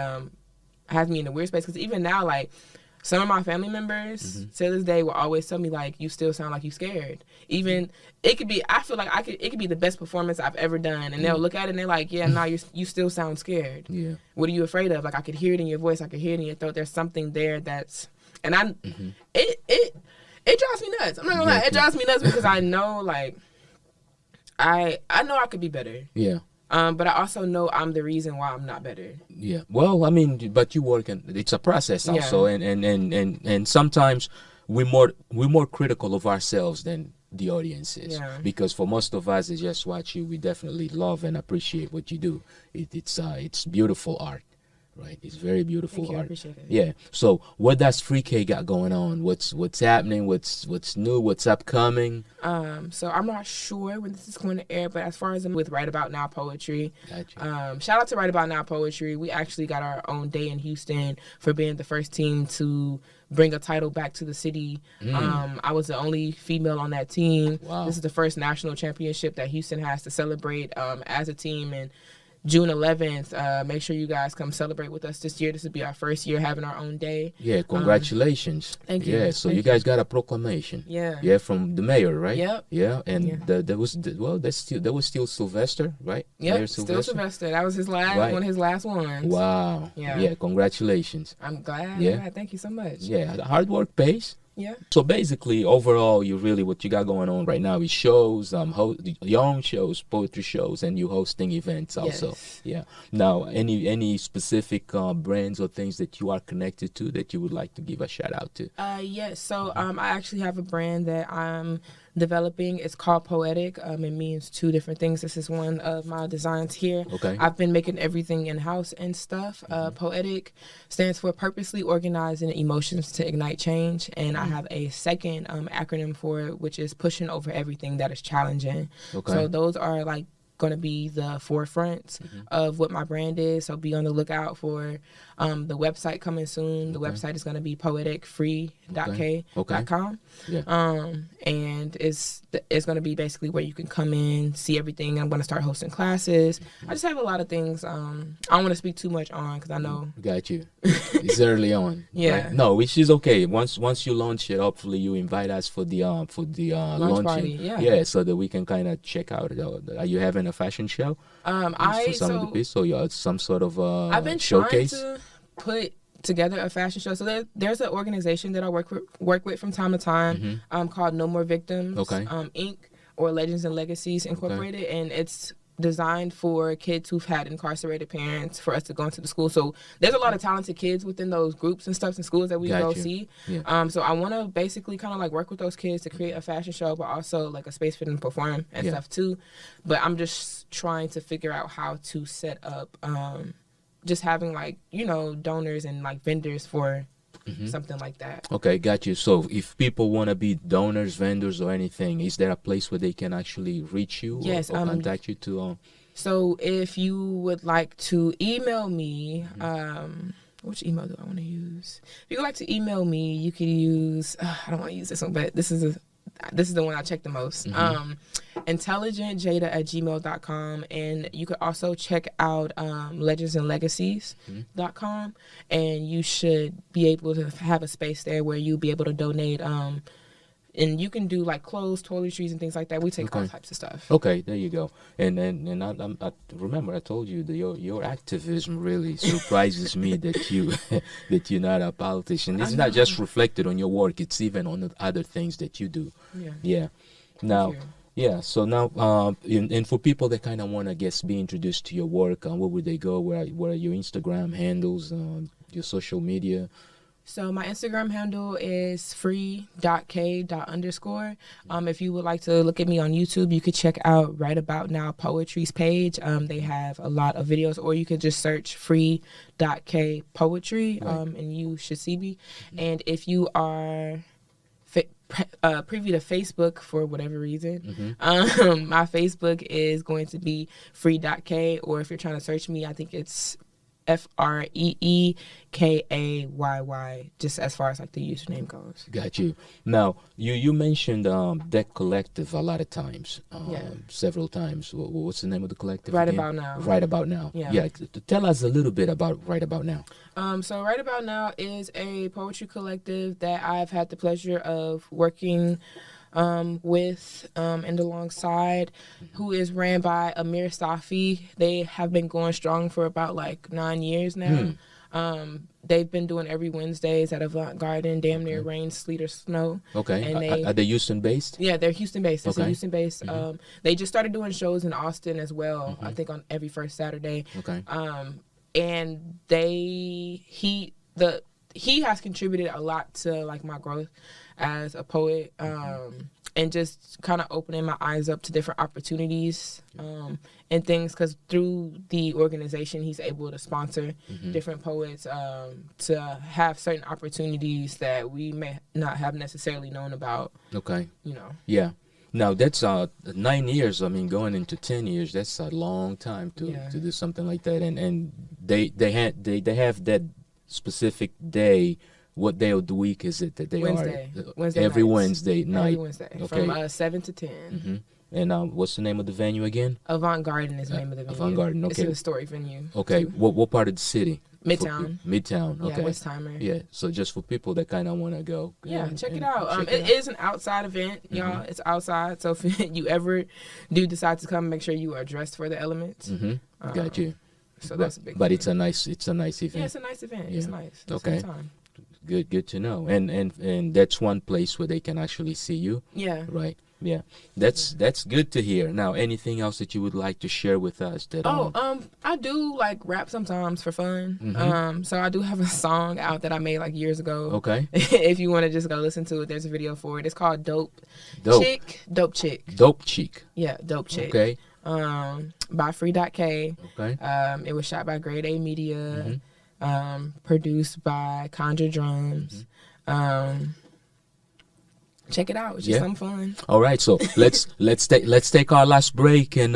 has me in a weird space, because even now, like, some of my family members to this day will always tell me, like, you still sound like you scared. Even it could be, I feel like it could be the best performance I've ever done, and they'll look at it and they're like, yeah, no, you still sound scared. Yeah. What are you afraid of? Like, I could hear it in your voice, I could hear it in your throat. There's something there that's, and it drives me nuts. I'm not gonna lie, it drives me nuts, because I know, like, I know I could be better. Yeah. But I also know I'm the reason why I'm not better. Yeah. Well, I mean, but you work, and it's a process also, and sometimes we're more critical of ourselves than the audience is. Yeah. Because for most of us that just watch you, we definitely love and appreciate what you do. It's beautiful art. Right, it's very beautiful art. I appreciate it. Yeah. So, what does FREE.K got going on? What's happening? What's new? What's upcoming? So I'm not sure when this is going to air, but as far as I'm with Right About Now Poetry, shout out to Right About Now Poetry. We actually got our own day in Houston for being the first team to bring a title back to the city. I was the only female on that team. Wow. This is the first national championship that Houston has to celebrate as a team, and June 11th, make sure you guys come celebrate with us this year. This will be our first year having our own day. Yeah, congratulations. Thank you. Yeah, so you guys got a proclamation. Yeah, from the mayor, right? Yep. Yeah, and there was still Sylvester, right? Yep, still Sylvester. That was his last one of his last ones. Wow. Yeah, congratulations. I'm glad. Yeah, thank you so much. Yeah, the hard work pays. Yeah. So basically, overall, what you got going on right now is shows, your own shows, poetry shows, and you hosting events also. Yes. Yeah. Now, any specific brands or things that you are connected to that you would like to give a shout out to? Yes. So I actually have a brand that I'm developing. It's called POETIC. It means two different things. This is one of my designs here. Okay. I've been making everything in-house and stuff. POETIC stands for Purposely Organizing Emotions to Ignite Change, and I have a second acronym for it, which is Pushing Over Everything That Is Challenging. Okay. So those are like going to be the forefront of what my brand is. So be on the lookout for the website coming soon. The website is going to be POETIC FREE.K.com. Yeah. And it's going to be basically where you can come in, see everything. I'm going to start hosting classes. I just have a lot of things I don't want to speak too much on because I know. Got you. It's early on. Yeah. Right? No, which is okay. Once you launch it, hopefully you invite us for the launching. Party. Yeah. Yeah, so that we can kind of check out. Are you having a fashion show? For some of the pieces, so you some sort of I've been showcase. trying to put together a fashion show. So there's an organization that I work with from time to time called No More Victims Inc. or Legends and Legacies Incorporated, and it's designed for kids who've had incarcerated parents for us to go into the school. So there's a lot of talented kids within those groups and stuff in schools that we go see. Yeah. So I want to basically kind of like work with those kids to create a fashion show, but also like a space for them to perform and stuff too. But I'm just trying to figure out how to set up just having like, you know, donors and like vendors for something like that. Okay, got you. So if people want to be donors, vendors, or anything, is there a place where they can actually reach you or contact you to? So if you would like to email me, which email do I want to use? If you would like to email me, you can use, I don't want to use this one, but this is the one I check the most. IntelligentJada@gmail.com, and you could also check out legendsandlegacies.com, and you should be able to have a space there where you'll be able to donate. And you can do like clothes, toiletries, and things like that. We take all types of stuff. Okay, there you go. And I remember I told you that your activism really surprises me that you're not a politician. It's not just reflected on your work; it's even on the other things that you do. Yeah. Now, so now, and for people that kind of want to be introduced to your work, where would they go? Where are your Instagram handles? Your social media? So my Instagram handle is FREE.K_. If you would like to look at me on YouTube, you could check out Right About Now Poetry's page. They have a lot of videos, or you could just search FREE.K Poetry, and you should see me. And if you are privy to Facebook for whatever reason, my Facebook is going to be FREE.K, or if you're trying to search me, I think it's FREEKAYY, just as far as like the username goes. Got you. Now, you mentioned that collective a lot of times, several times. What's the name of the collective? Right again? About Now. Right About Now. Yeah. Tell us a little bit about Right About Now. So Right About Now is a poetry collective that I've had the pleasure of working with and alongside, who is ran by Amir Safi. They have been going strong for about like 9 years now. They've been doing every Wednesdays at Avant Garden, damn near rain, sleet, or snow. Okay. And are they Houston based? Yeah, they're Houston based. It's Houston based. They just started doing shows in Austin as well. I think on every first Saturday. Okay. And he has contributed a lot to like my growth as a poet, and just kind of opening my eyes up to different opportunities and things, because through the organization he's able to sponsor different poets to have certain opportunities that we may not have necessarily known about. Okay. You know. Yeah. Now that's 9 years. I mean, going into 10 years, that's a long time to do something like that. And they have that specific day. What day of the week is it that they Wednesday. are? Wednesday every nights. Wednesday night. Every Wednesday, from 7 to 10. And what's the name of the venue again? Avant Garden is the name of the venue. Avant Garden. Okay. It's a historic venue. Okay. What part of the city? Midtown. Midtown. Okay. Yeah, Westheimer. Yeah. So just for people that kind of want to go. Check it out. It is an outside event, y'all. It's outside. So if you ever do decide to come, make sure you are dressed for the elements. Got you. So that's a big. But thing. it's a nice event. Yeah, it's a nice event. Yeah. It's nice. It's okay. a good time. Good to know. And that's one place where they can actually see you. Yeah. Right. Yeah. That's good to hear. Now, anything else that you would like to share with us? That I do like rap sometimes for fun. So I do have a song out that I made like years ago. Okay. If you want to just go listen to it, there's a video for it. It's called Dope Chick. Dope Chick. Yeah, Dope Chick. Okay. By FREE.K. Okay. It was shot by Grade A Media. Produced by Conjure Drums. Check it out. It's just some fun. All right, so let's take our last break, and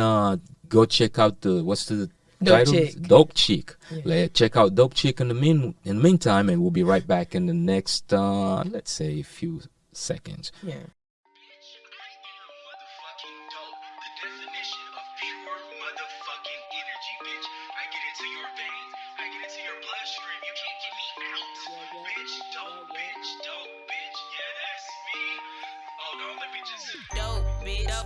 go check out what's the Dope title? Chick. Dope Chick. Yeah. Check out Dope Chick in the meantime, and we'll be right back in the next let's say a few seconds. Yeah.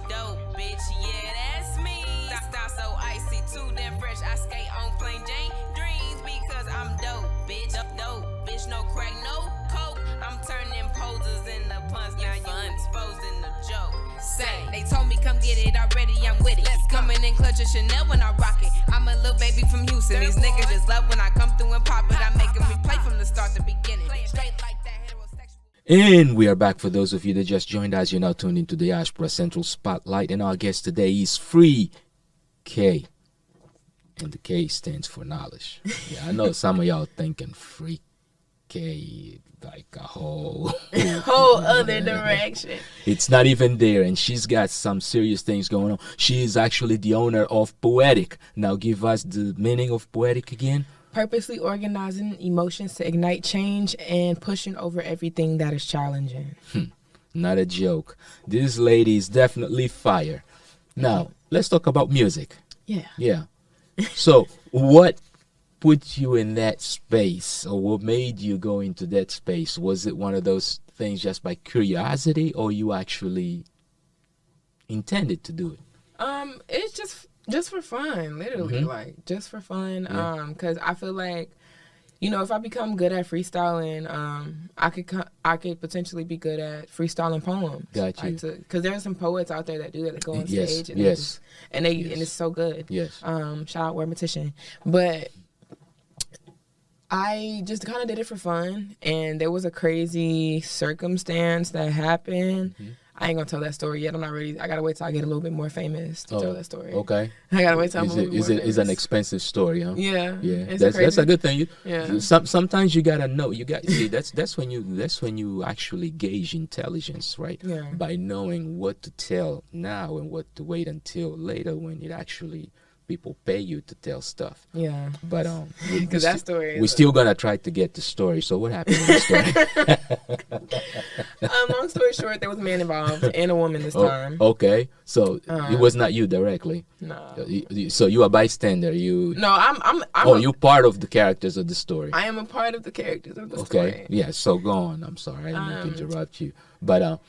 Dope, bitch, yeah, that's me. Style so icy, too damn fresh. I skate on plain Jane dreams because I'm dope, bitch. Dope, bitch, no crack, no coke. I'm turning poses into puns. Now you exposed in the joke. Say, they told me come get it already, I'm with it. Let's coming in clutch of Chanel when I rock it. I'm a little baby from Houston. These niggas just love when I come through and pop it. I make them replay from the start to beginning. Straight like that. And we are back. For those of you that just joined us, you're now tuned into the Diaspora Central Spotlight, and our guest today is FREE.K, and the K stands for knowledge. Yeah, I know some of y'all thinking FREE.K like a whole other direction. It's not even there, and she's got some serious things going on. She is actually the owner of POETIC. Now, give us the meaning of POETIC again. Purposely organizing emotions to ignite change and pushing over everything that is challenging. Not a joke. This lady is definitely fire. Now, let's talk about music. Yeah. So, what put you in that space, or what made you go into that space? Was it one of those things just by curiosity, or you actually intended to do it? It's just for fun, literally, like just for fun. Because I feel like, you know, if I become good at freestyling, I could potentially be good at freestyling poems. Got you. Because there are some poets out there that do that, that go on Yes, stage and yes. and it's so good. Yes. Shout out Wordmatician. But I just kind of did it for fun, and there was a crazy circumstance that happened. I ain't gonna tell that story yet. I'm not ready. I gotta wait till I get a little bit more famous to tell that story. Okay. I gotta wait till I'm a little bit more famous. Is an expensive story, huh? Yeah. Yeah. That's a good thing. Yeah. Sometimes you gotta know. See, that's when you actually gauge intelligence, right? Yeah. By knowing what to tell now and what to wait until later when it actually people pay you to tell stuff. Yeah. But because that story. We're still gonna try to get the story. So what happened in the story? Long story short, there was a man involved and a woman this time. Okay. So it was not you directly. No. So you a bystander. No, I'm you part of the characters of the story. I am a part of the characters of the story. Okay. Yeah. So go on. I'm sorry. I didn't mean to interrupt you. But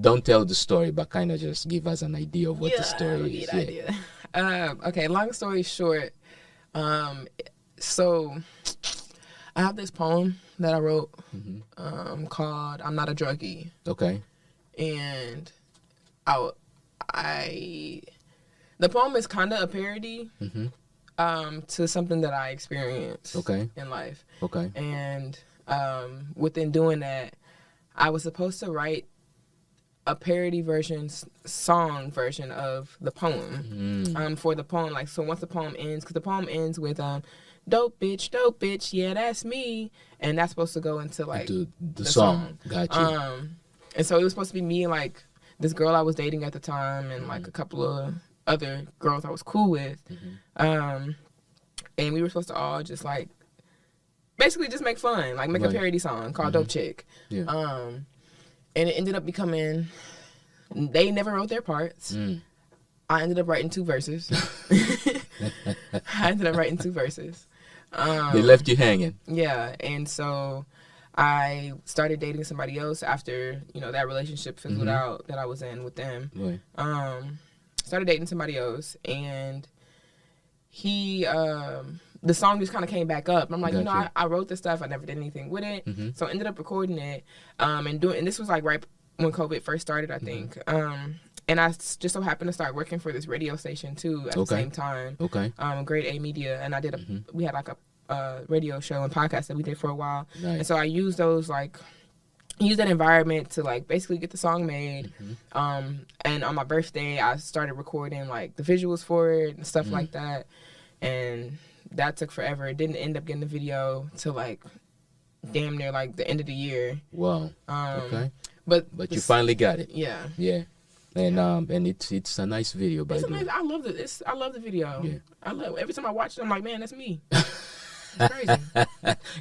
don't tell the story, but kind of just give us an idea of what the story is. Idea. Okay, long story short, so I have this poem that I wrote called "I'm Not a Druggie." Okay. And the poem is kind of a parody to something that I experienced in life. Okay. And within doing that, I was supposed to write a parody song version of the poem for the poem. Like, so once the poem ends, because the poem ends with dope bitch, yeah, that's me. And that's supposed to go into like the song. Gotcha. And so it was supposed to be me and like this girl I was dating at the time and like a couple of other girls I was cool with. And we were supposed to all just like basically just make fun, like make a parody song called Dope Chick. Yeah. And it ended up becoming, they never wrote their parts. I ended up writing 2 verses. They left you hanging. Yeah, and so I started dating somebody else after, you know, that relationship fizzled out that I was in with them. Right. Started dating somebody else, and he, the song just kind of came back up. I'm like, I wrote this stuff. I never did anything with it. So I ended up recording it and this was like right when COVID first started, I think. And I just so happened to start working for this radio station too at the same time. Okay. Grade A Media, and I did we had like a radio show and podcast that we did for a while. Nice. And so I used that environment to like basically get the song made. And on my birthday, I started recording like the visuals for it and stuff like that. And that took forever. It didn't end up getting the video till like damn near like the end of the year. Wow. Okay. But you finally got it. Yeah. Yeah. and it's a nice video, by It's the way. amazing. I love it. I love the video. Yeah. I love every time I watch it. I'm like, man, that's me. It's crazy.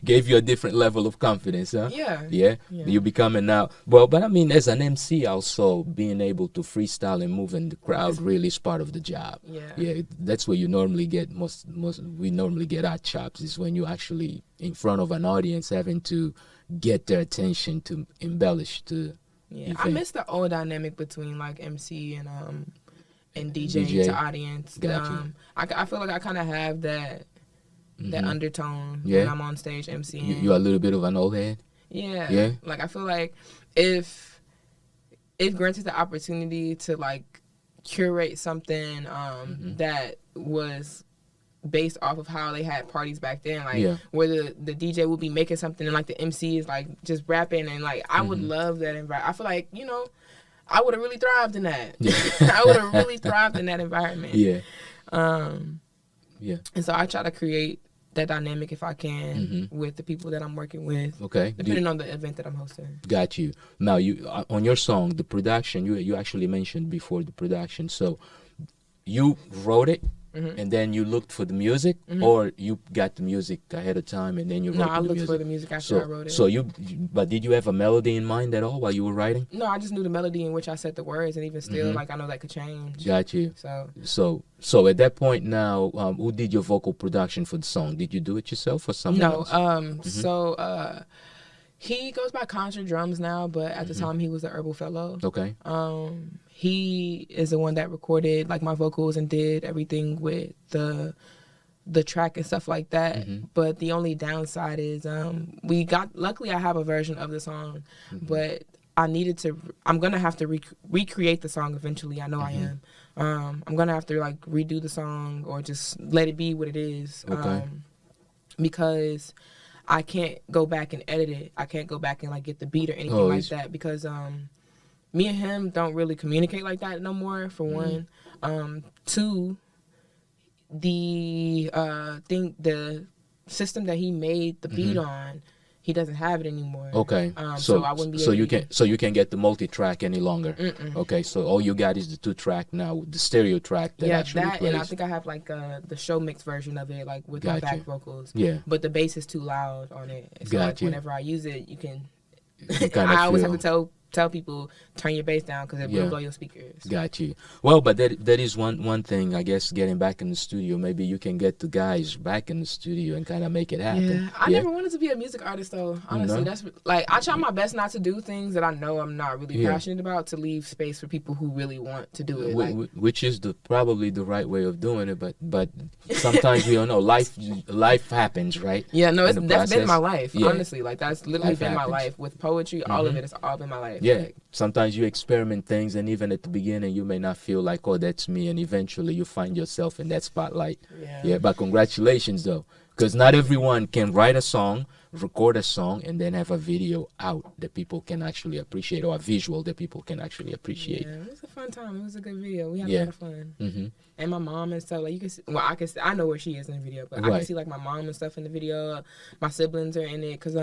Gave you a different level of confidence, huh? Yeah. Yeah, Yeah. you becoming now. Well, but I mean, as an MC, also being able to freestyle and move in the crowd really is part of the job. Yeah. Yeah, that's where you normally get we normally get our chops, is when you actually in front of an audience having to get their attention to embellish the Yeah, event. I miss the old dynamic between like MC and DJ, DJ. to audience. Gotcha. I feel like I kind of have that undertone Yeah. when I'm on stage MCing. You're a little bit of an old head. Yeah. Yeah. Like I feel like if granted the opportunity to like curate something that was based off of how they had parties back then, like Yeah. where the DJ would be making something and like the MC is like just rapping, and like I would love that environment. I feel like, you know, I would have really thrived in that. Yeah. I would have really thrived in that environment. Yeah. Yeah. And so I try to create that dynamic if I can with the people that I'm working with. Okay. Depending on the event that I'm hosting. Got you. Now, you on your song, the production, you actually mentioned before the production. So you wrote it, and then you looked for the music, or you got the music ahead of time and then you wrote No, I the looked music? for the music after I wrote it. So but did you have a melody in mind at all while you were writing? No, I just knew the melody in which I said the words, and even still, like I know that could change. Got you. So So at that point now, who did your vocal production for the song? Did you do it yourself or someone else? So he goes by Contra Drums now, but at the time he was the Herbal Fellow. Okay. He is the one that recorded like my vocals and did everything with the track and stuff like that. But the only downside is luckily I have a version of the song, but I'm gonna have to recreate the song eventually. I know I am. I'm gonna have to like redo the song or just let it be what it is. Okay. Because I can't go back and edit it. I can't go back and like get the beat or anything like that, because me and him don't really communicate like that no more, for one. Two, the system that he made the beat on, he doesn't have it anymore. Okay. So I wouldn't be able you can't get the multi-track any longer. Okay. So all you got is the 2-track now, the stereo track that actually plays. And I think I have like the show mix version of it, like with my back vocals. Yeah. But the bass is too loud on it. So like whenever I use it, you can. I always have to tell people, turn your bass down because it will blow your speakers. Got you. Well, but that is one thing, I guess, getting back in the studio. Maybe you can get the guys back in the studio and kind of make it happen. Yeah, I never wanted to be a music artist though. Honestly, that's like I try my best not to do things that I know I'm not really passionate about, to leave space for people who really want to do it. Which is probably the right way of doing it, but sometimes we don't know. Life happens, right? Yeah, no, that's been my life. Yeah. Honestly, like that's literally been my life with poetry. All of it, it's all been my life. Yeah. Like, sometimes you experiment things, and even at the beginning you may not feel like, oh, that's me, and eventually you find yourself in that spotlight. Yeah, but congratulations though, because not everyone can write a song, record a song, and then have a video out that people can actually appreciate, or a visual that people can actually appreciate. Yeah, it was a fun time. It was a good video. We had a lot of fun. And my mom and stuff, like you can see, I know where she is in the video, but I can see like my mom and stuff in the video. My siblings are in it, because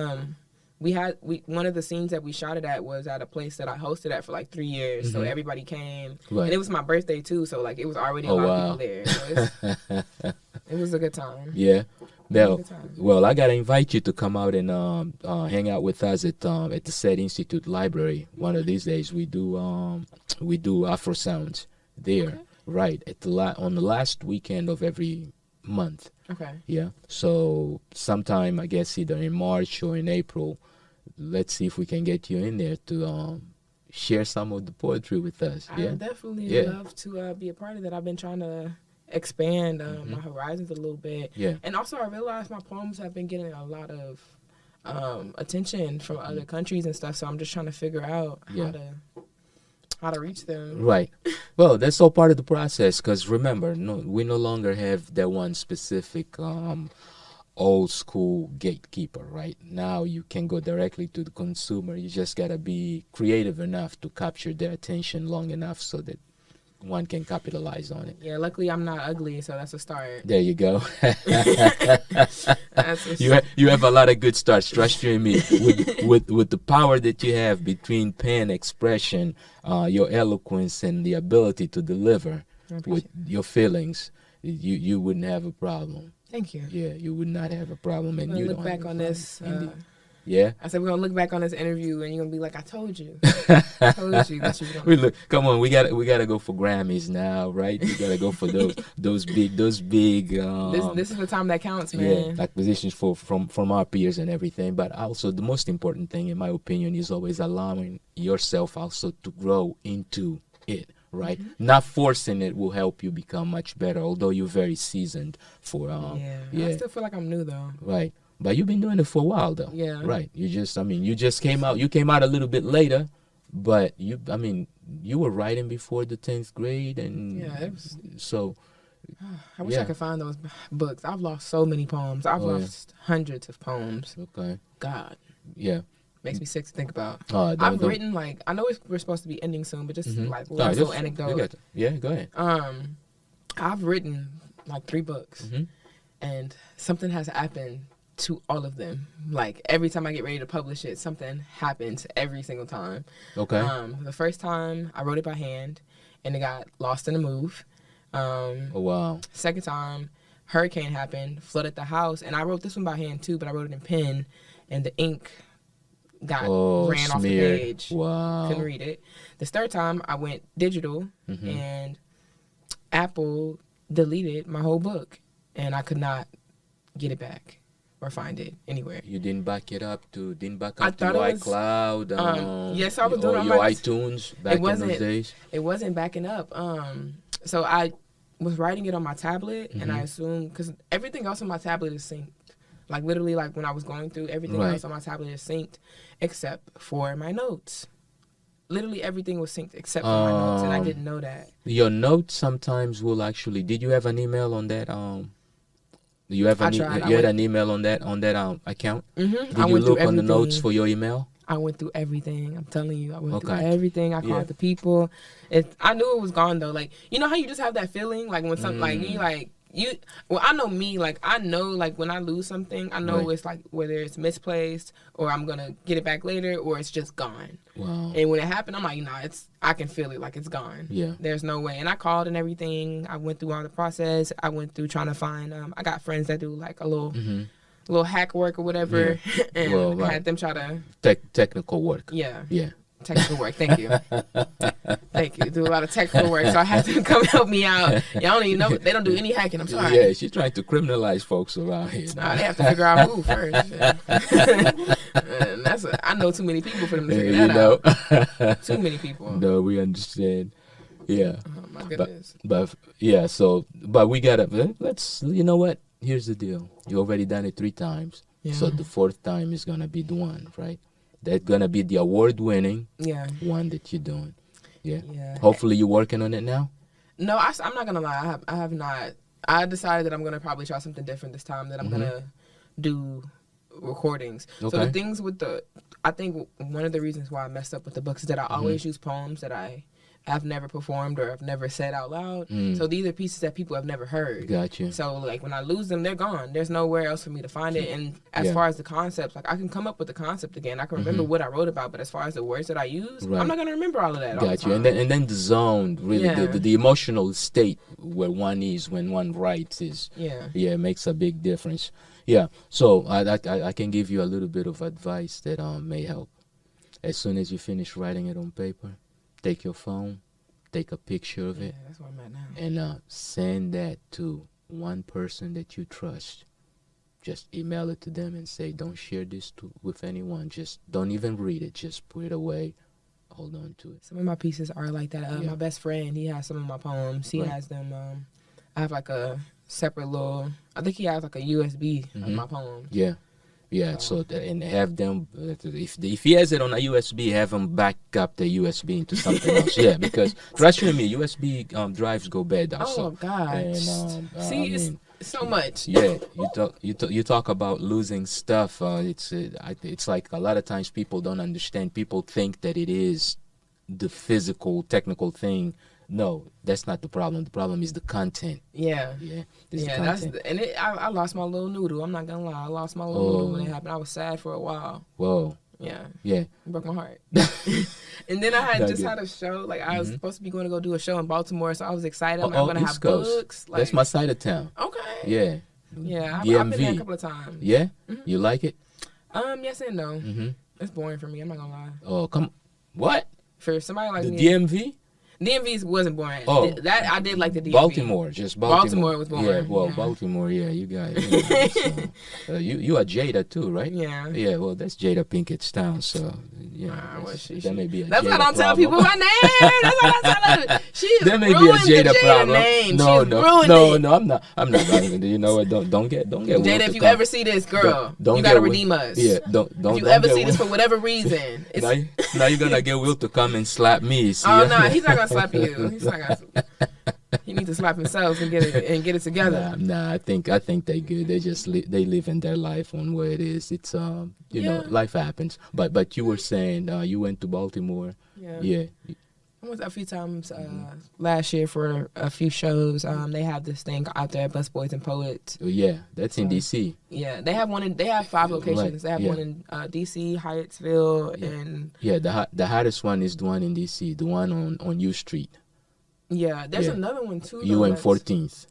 one of the scenes that we shot it at was at a place that I hosted at for like 3 years. So everybody came, and it was my birthday too. So like it was already a lot of people there. So it was a good time. Yeah. Well, I gotta invite you to come out and hang out with us at the Set Institute Library. One of these days we do Afro Sounds there, right on the last weekend of every month. Okay. Yeah. So sometime, I guess either in March or in April, let's see if we can get you in there to share some of the poetry with us. I would definitely love to be a part of that. I've been trying to expand my horizons a little bit. Yeah. And also I realized my poems have been getting a lot of attention from other countries and stuff. So I'm just trying to figure out how to reach them. Right. Well, that's all part of the process, because remember, we no longer have that one specific old school gatekeeper. Right now you can go directly to the consumer. You just gotta be creative enough to capture their attention long enough so that one can capitalize on it. Yeah, luckily I'm not ugly, so that's a start. There you go. That's a You have a lot of good starts. Trust you and me. With the power that you have between pen expression, your eloquence, and the ability to deliver with your feelings, you wouldn't have a problem. Thank you. Yeah, you would not have a problem. And I'm you gonna don't look have back a on problem. this. Indeed. Yeah. I said we're gonna look back on this interview, and you're gonna be like, "I told you, I told you that you were We gonna." look. Come on, we gotta go for Grammys now, right? We gotta go for those big. This is the time that counts, man. Yeah, like positions from our peers and everything. But also the most important thing, in my opinion, is always allowing yourself also to grow into it. Right, not forcing it will help you become much better. Although you're very seasoned for I still feel like I'm new though. Right. But you've been doing it for a while, though. Yeah. Right. You just came out. You came out a little bit later, but you were writing before the 10th grade, and It was, so. I wish I could find those books. I've lost so many poems. I've lost hundreds of poems. Okay. God. Yeah. Makes me sick to think about. I've written I know we're supposed to be ending soon, but just like one little anecdote. Yeah, go ahead. I've written like 3 books, and something has happened to all of them. Like every time I get ready to publish it, something happens every single time. Okay. The first time I wrote it by hand, and it got lost in the move. Oh wow. Second time, hurricane happened, flooded the house, and I wrote this one by hand too, but I wrote it in pen, and the ink ran off the page. Wow. Couldn't read it. This third time, I went digital, and Apple deleted my whole book, and I could not get it back or find it anywhere. You didn't back it up to your iCloud? Yes, I was doing it on your my iTunes back in those days? It wasn't backing up. So I was writing it on my tablet, and I assumed, because everything else on my tablet is synced. Like literally, like when I was going through, everything else on my tablet is synced except for my notes. Literally everything was synced except for my notes, and I didn't know that. Your notes sometimes will actually. Did you have an email on that? You have an you had an email on that account? Did you look on the notes for your email? I went through everything. I'm telling you, I went through everything. I called the people. I knew it was gone though. Like, you know how you just have that feeling, like when something well, I know me, like I know, like when I lose something, I know it's like whether it's misplaced or I'm gonna get it back later or it's just gone. Wow. And when it happened, I'm like, nah, I can feel it, like it's gone. Yeah. There's no way. And I called and everything. I went through all the process. I went through trying to find. I got friends that do like a little hack work or whatever, and had them try to technical work. Yeah. Yeah. Technical work. Thank you. Thank you. Do a lot of technical work, so I had to come help me out. Y'all don't even know. They don't do any hacking. I'm sorry. Yeah, she's trying to criminalize folks around here. Nah, they have to figure out who first. And I know too many people for them to figure that out. Too many people. No, we understand. Yeah. Oh my goodness. But yeah. So, but we gotta let's. You know what? Here's the deal. You already done it 3 times. Yeah. So the 4th time is gonna be the one, right? That's gonna be the award-winning one that you're doing. Yeah. Hopefully you're working on it now. No, I'm not gonna lie. I have not. I decided that I'm gonna probably try something different this time. That I'm gonna do recordings. Okay. So the things with I think one of the reasons why I messed up with the books is that I always use poems that I've never performed or I've never said out loud. So these are pieces that people have never heard. Gotcha. So like when I lose them, they're gone. There's nowhere else for me to find it. And as far as the concepts, like I can come up with the concept again. I can remember what I wrote about, but as far as the words that I use, I'm not gonna remember all of that. Gotcha. And then the zone, really, the emotional state where one is when one writes is makes a big difference. Yeah. So I can give you a little bit of advice that may help. As soon as you finish writing it on paper, take your phone, take a picture of it, that's where I'm at now. And send that to one person that you trust. Just email it to them and say, don't share this with anyone. Just don't even read it. Just put it away. Hold on to it. Some of my pieces are like that. My best friend, he has some of my poems. He has them. I have like a separate little, I think he has like a USB of my poems. Yeah. Yeah, so and have them, if he has it on a USB, have him back up the USB into something else. Yeah, because trust me, USB drives go bad also. Oh God! And, see, it's so much. Yeah, you talk about losing stuff. It's like a lot of times people don't understand. People think that it is the physical, technical thing No, that's not the problem. The problem is the content. Yeah. Yeah. It's Yeah, the that's content. and it. I lost my little noodle. I'm not gonna lie. I lost my little noodle when it happened. I was sad for a while. Whoa. Yeah. Yeah. It broke my heart. And then I had No, just good. had a show. Like I was supposed to be going to go do a show in Baltimore, so I was excited. I'm Oh, gonna East have Coast. books. Like, That's my side of town. Okay. Yeah. Yeah. I've DMV. been there a couple of times. Yeah. You like it? Yes and no. Mm-hmm. It's boring for me. I'm not gonna lie. Oh, come. What? For somebody like The me, DMV? DMV wasn't boring. Oh. That I did like the DMV. Baltimore, just Baltimore. Baltimore was boring. Yeah, well, Yeah. Baltimore, yeah, you got it. So, you are Jada too, right? Yeah. Yeah, well, that's Jada Pinkett's town, so yeah, Well, she, that may be a that's Jada why I don't tell problem. people my name. That's why I tell them. She's That may be a ruined Jada the Jada problem. name. No, She's no, ruined no, it. no, I'm not running. You know what? Don't get Jada, Will if to you come. ever see this, girl, Don't you gotta get Will- redeem us. Yeah, don't. If you don't ever get see this Will- for whatever reason, it's, now you're gonna get Will to come and slap me. See? oh no, he's not gonna slap you. He's not gonna. He needs to slap himself and get it together. Nah, I think they good. They just they living their life on where it is. It's you know, life happens. But you were saying you went to Baltimore. Yeah. I went a few times last year for a few shows. They have this thing out there, Busboys and Poets. Oh, yeah, that's in DC. Yeah, they have one. They have 5 locations. They have one in DC, Hyattsville, and the hottest one is the one in DC, the one on U Street. yeah, there's another one too. You and 14th.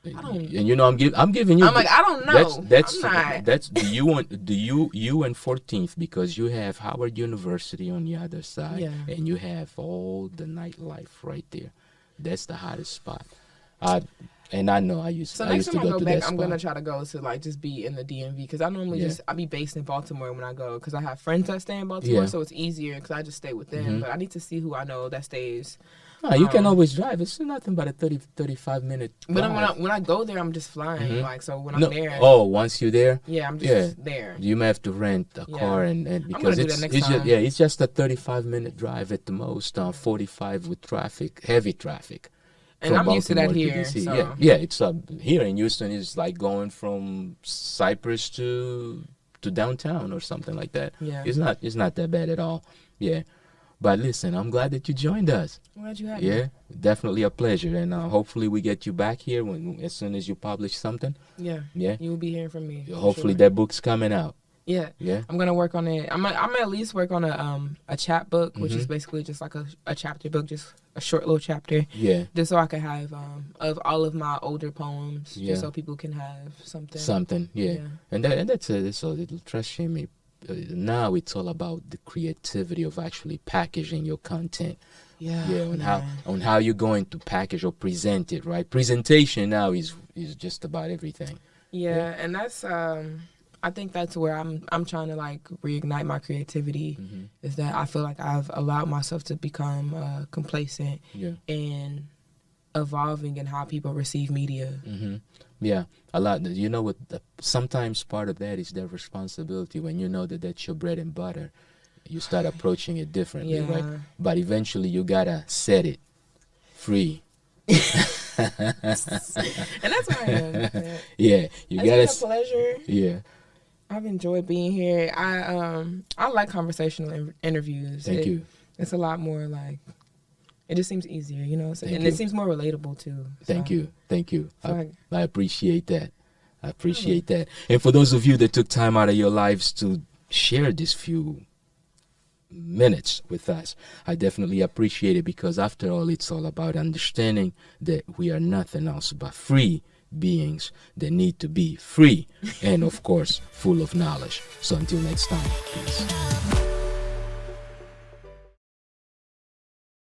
And you know I'm giving you. I'm like, I don't know. That's I'm not. that's you and 14th, because you have Howard University on the other side, and you have all the nightlife right there. That's the hottest spot. And I know I used So I next used to time I go go to back, that I'm spot. gonna try to go to like just be in the DMV because I normally I be based in Baltimore when I go because I have friends that stay in Baltimore, so it's easier because I just stay with them. But I need to see who I know that stays. You can always drive. It's nothing but a 35 minute drive. But when I go there, I'm just flying. Like so when I'm there. Oh, once you're there. Yeah, I'm just there. You may have to rent a car and because do that next it's time. just, it's just a 35-minute drive at the most. 45 with traffic, heavy traffic. And from I'm used to that Baltimore here. DC. So. Yeah, it's here in Houston. It's like going from Cypress to downtown or something like that. Yeah, it's not that bad at all. Yeah, but listen, I'm glad that you joined us. I'm glad you had me. Yeah, definitely a pleasure, and hopefully we get you back here as soon as you publish something. Yeah, you will be hearing from me. Hopefully that book's coming out. Yeah, I'm gonna work on it. I'm gonna at least work on a chapbook, which is basically just like a chapter book, just a short little chapter. Yeah, just so I can have of all of my older poems, just so people can have something. Something, yeah. And that's it. So it'll trust me. Now it's all about the creativity of actually packaging your content. On how you're going to package or present it. Right, presentation now is just about everything. Yeah, and that's I think that's where I'm trying to like reignite my creativity. Is that I feel like I've allowed myself to become complacent and evolving in how people receive media. Yeah, a lot. You know what? Sometimes part of that is their responsibility. When you know that that's your bread and butter, you start approaching it differently, right? But eventually, you gotta set it free. And that's why I am. Yeah, you gotta. It's been a pleasure. Yeah, I've enjoyed being here. I like conversational interviews. Thank you. It's a lot more like. It just seems easier, you know, it seems more relatable too. Thank you. So I appreciate that. And for those of you that took time out of your lives to share these few minutes with us, I definitely appreciate it, because after all, it's all about understanding that we are nothing else but free beings that need to be free and, of course, full of knowledge. So until next time, peace.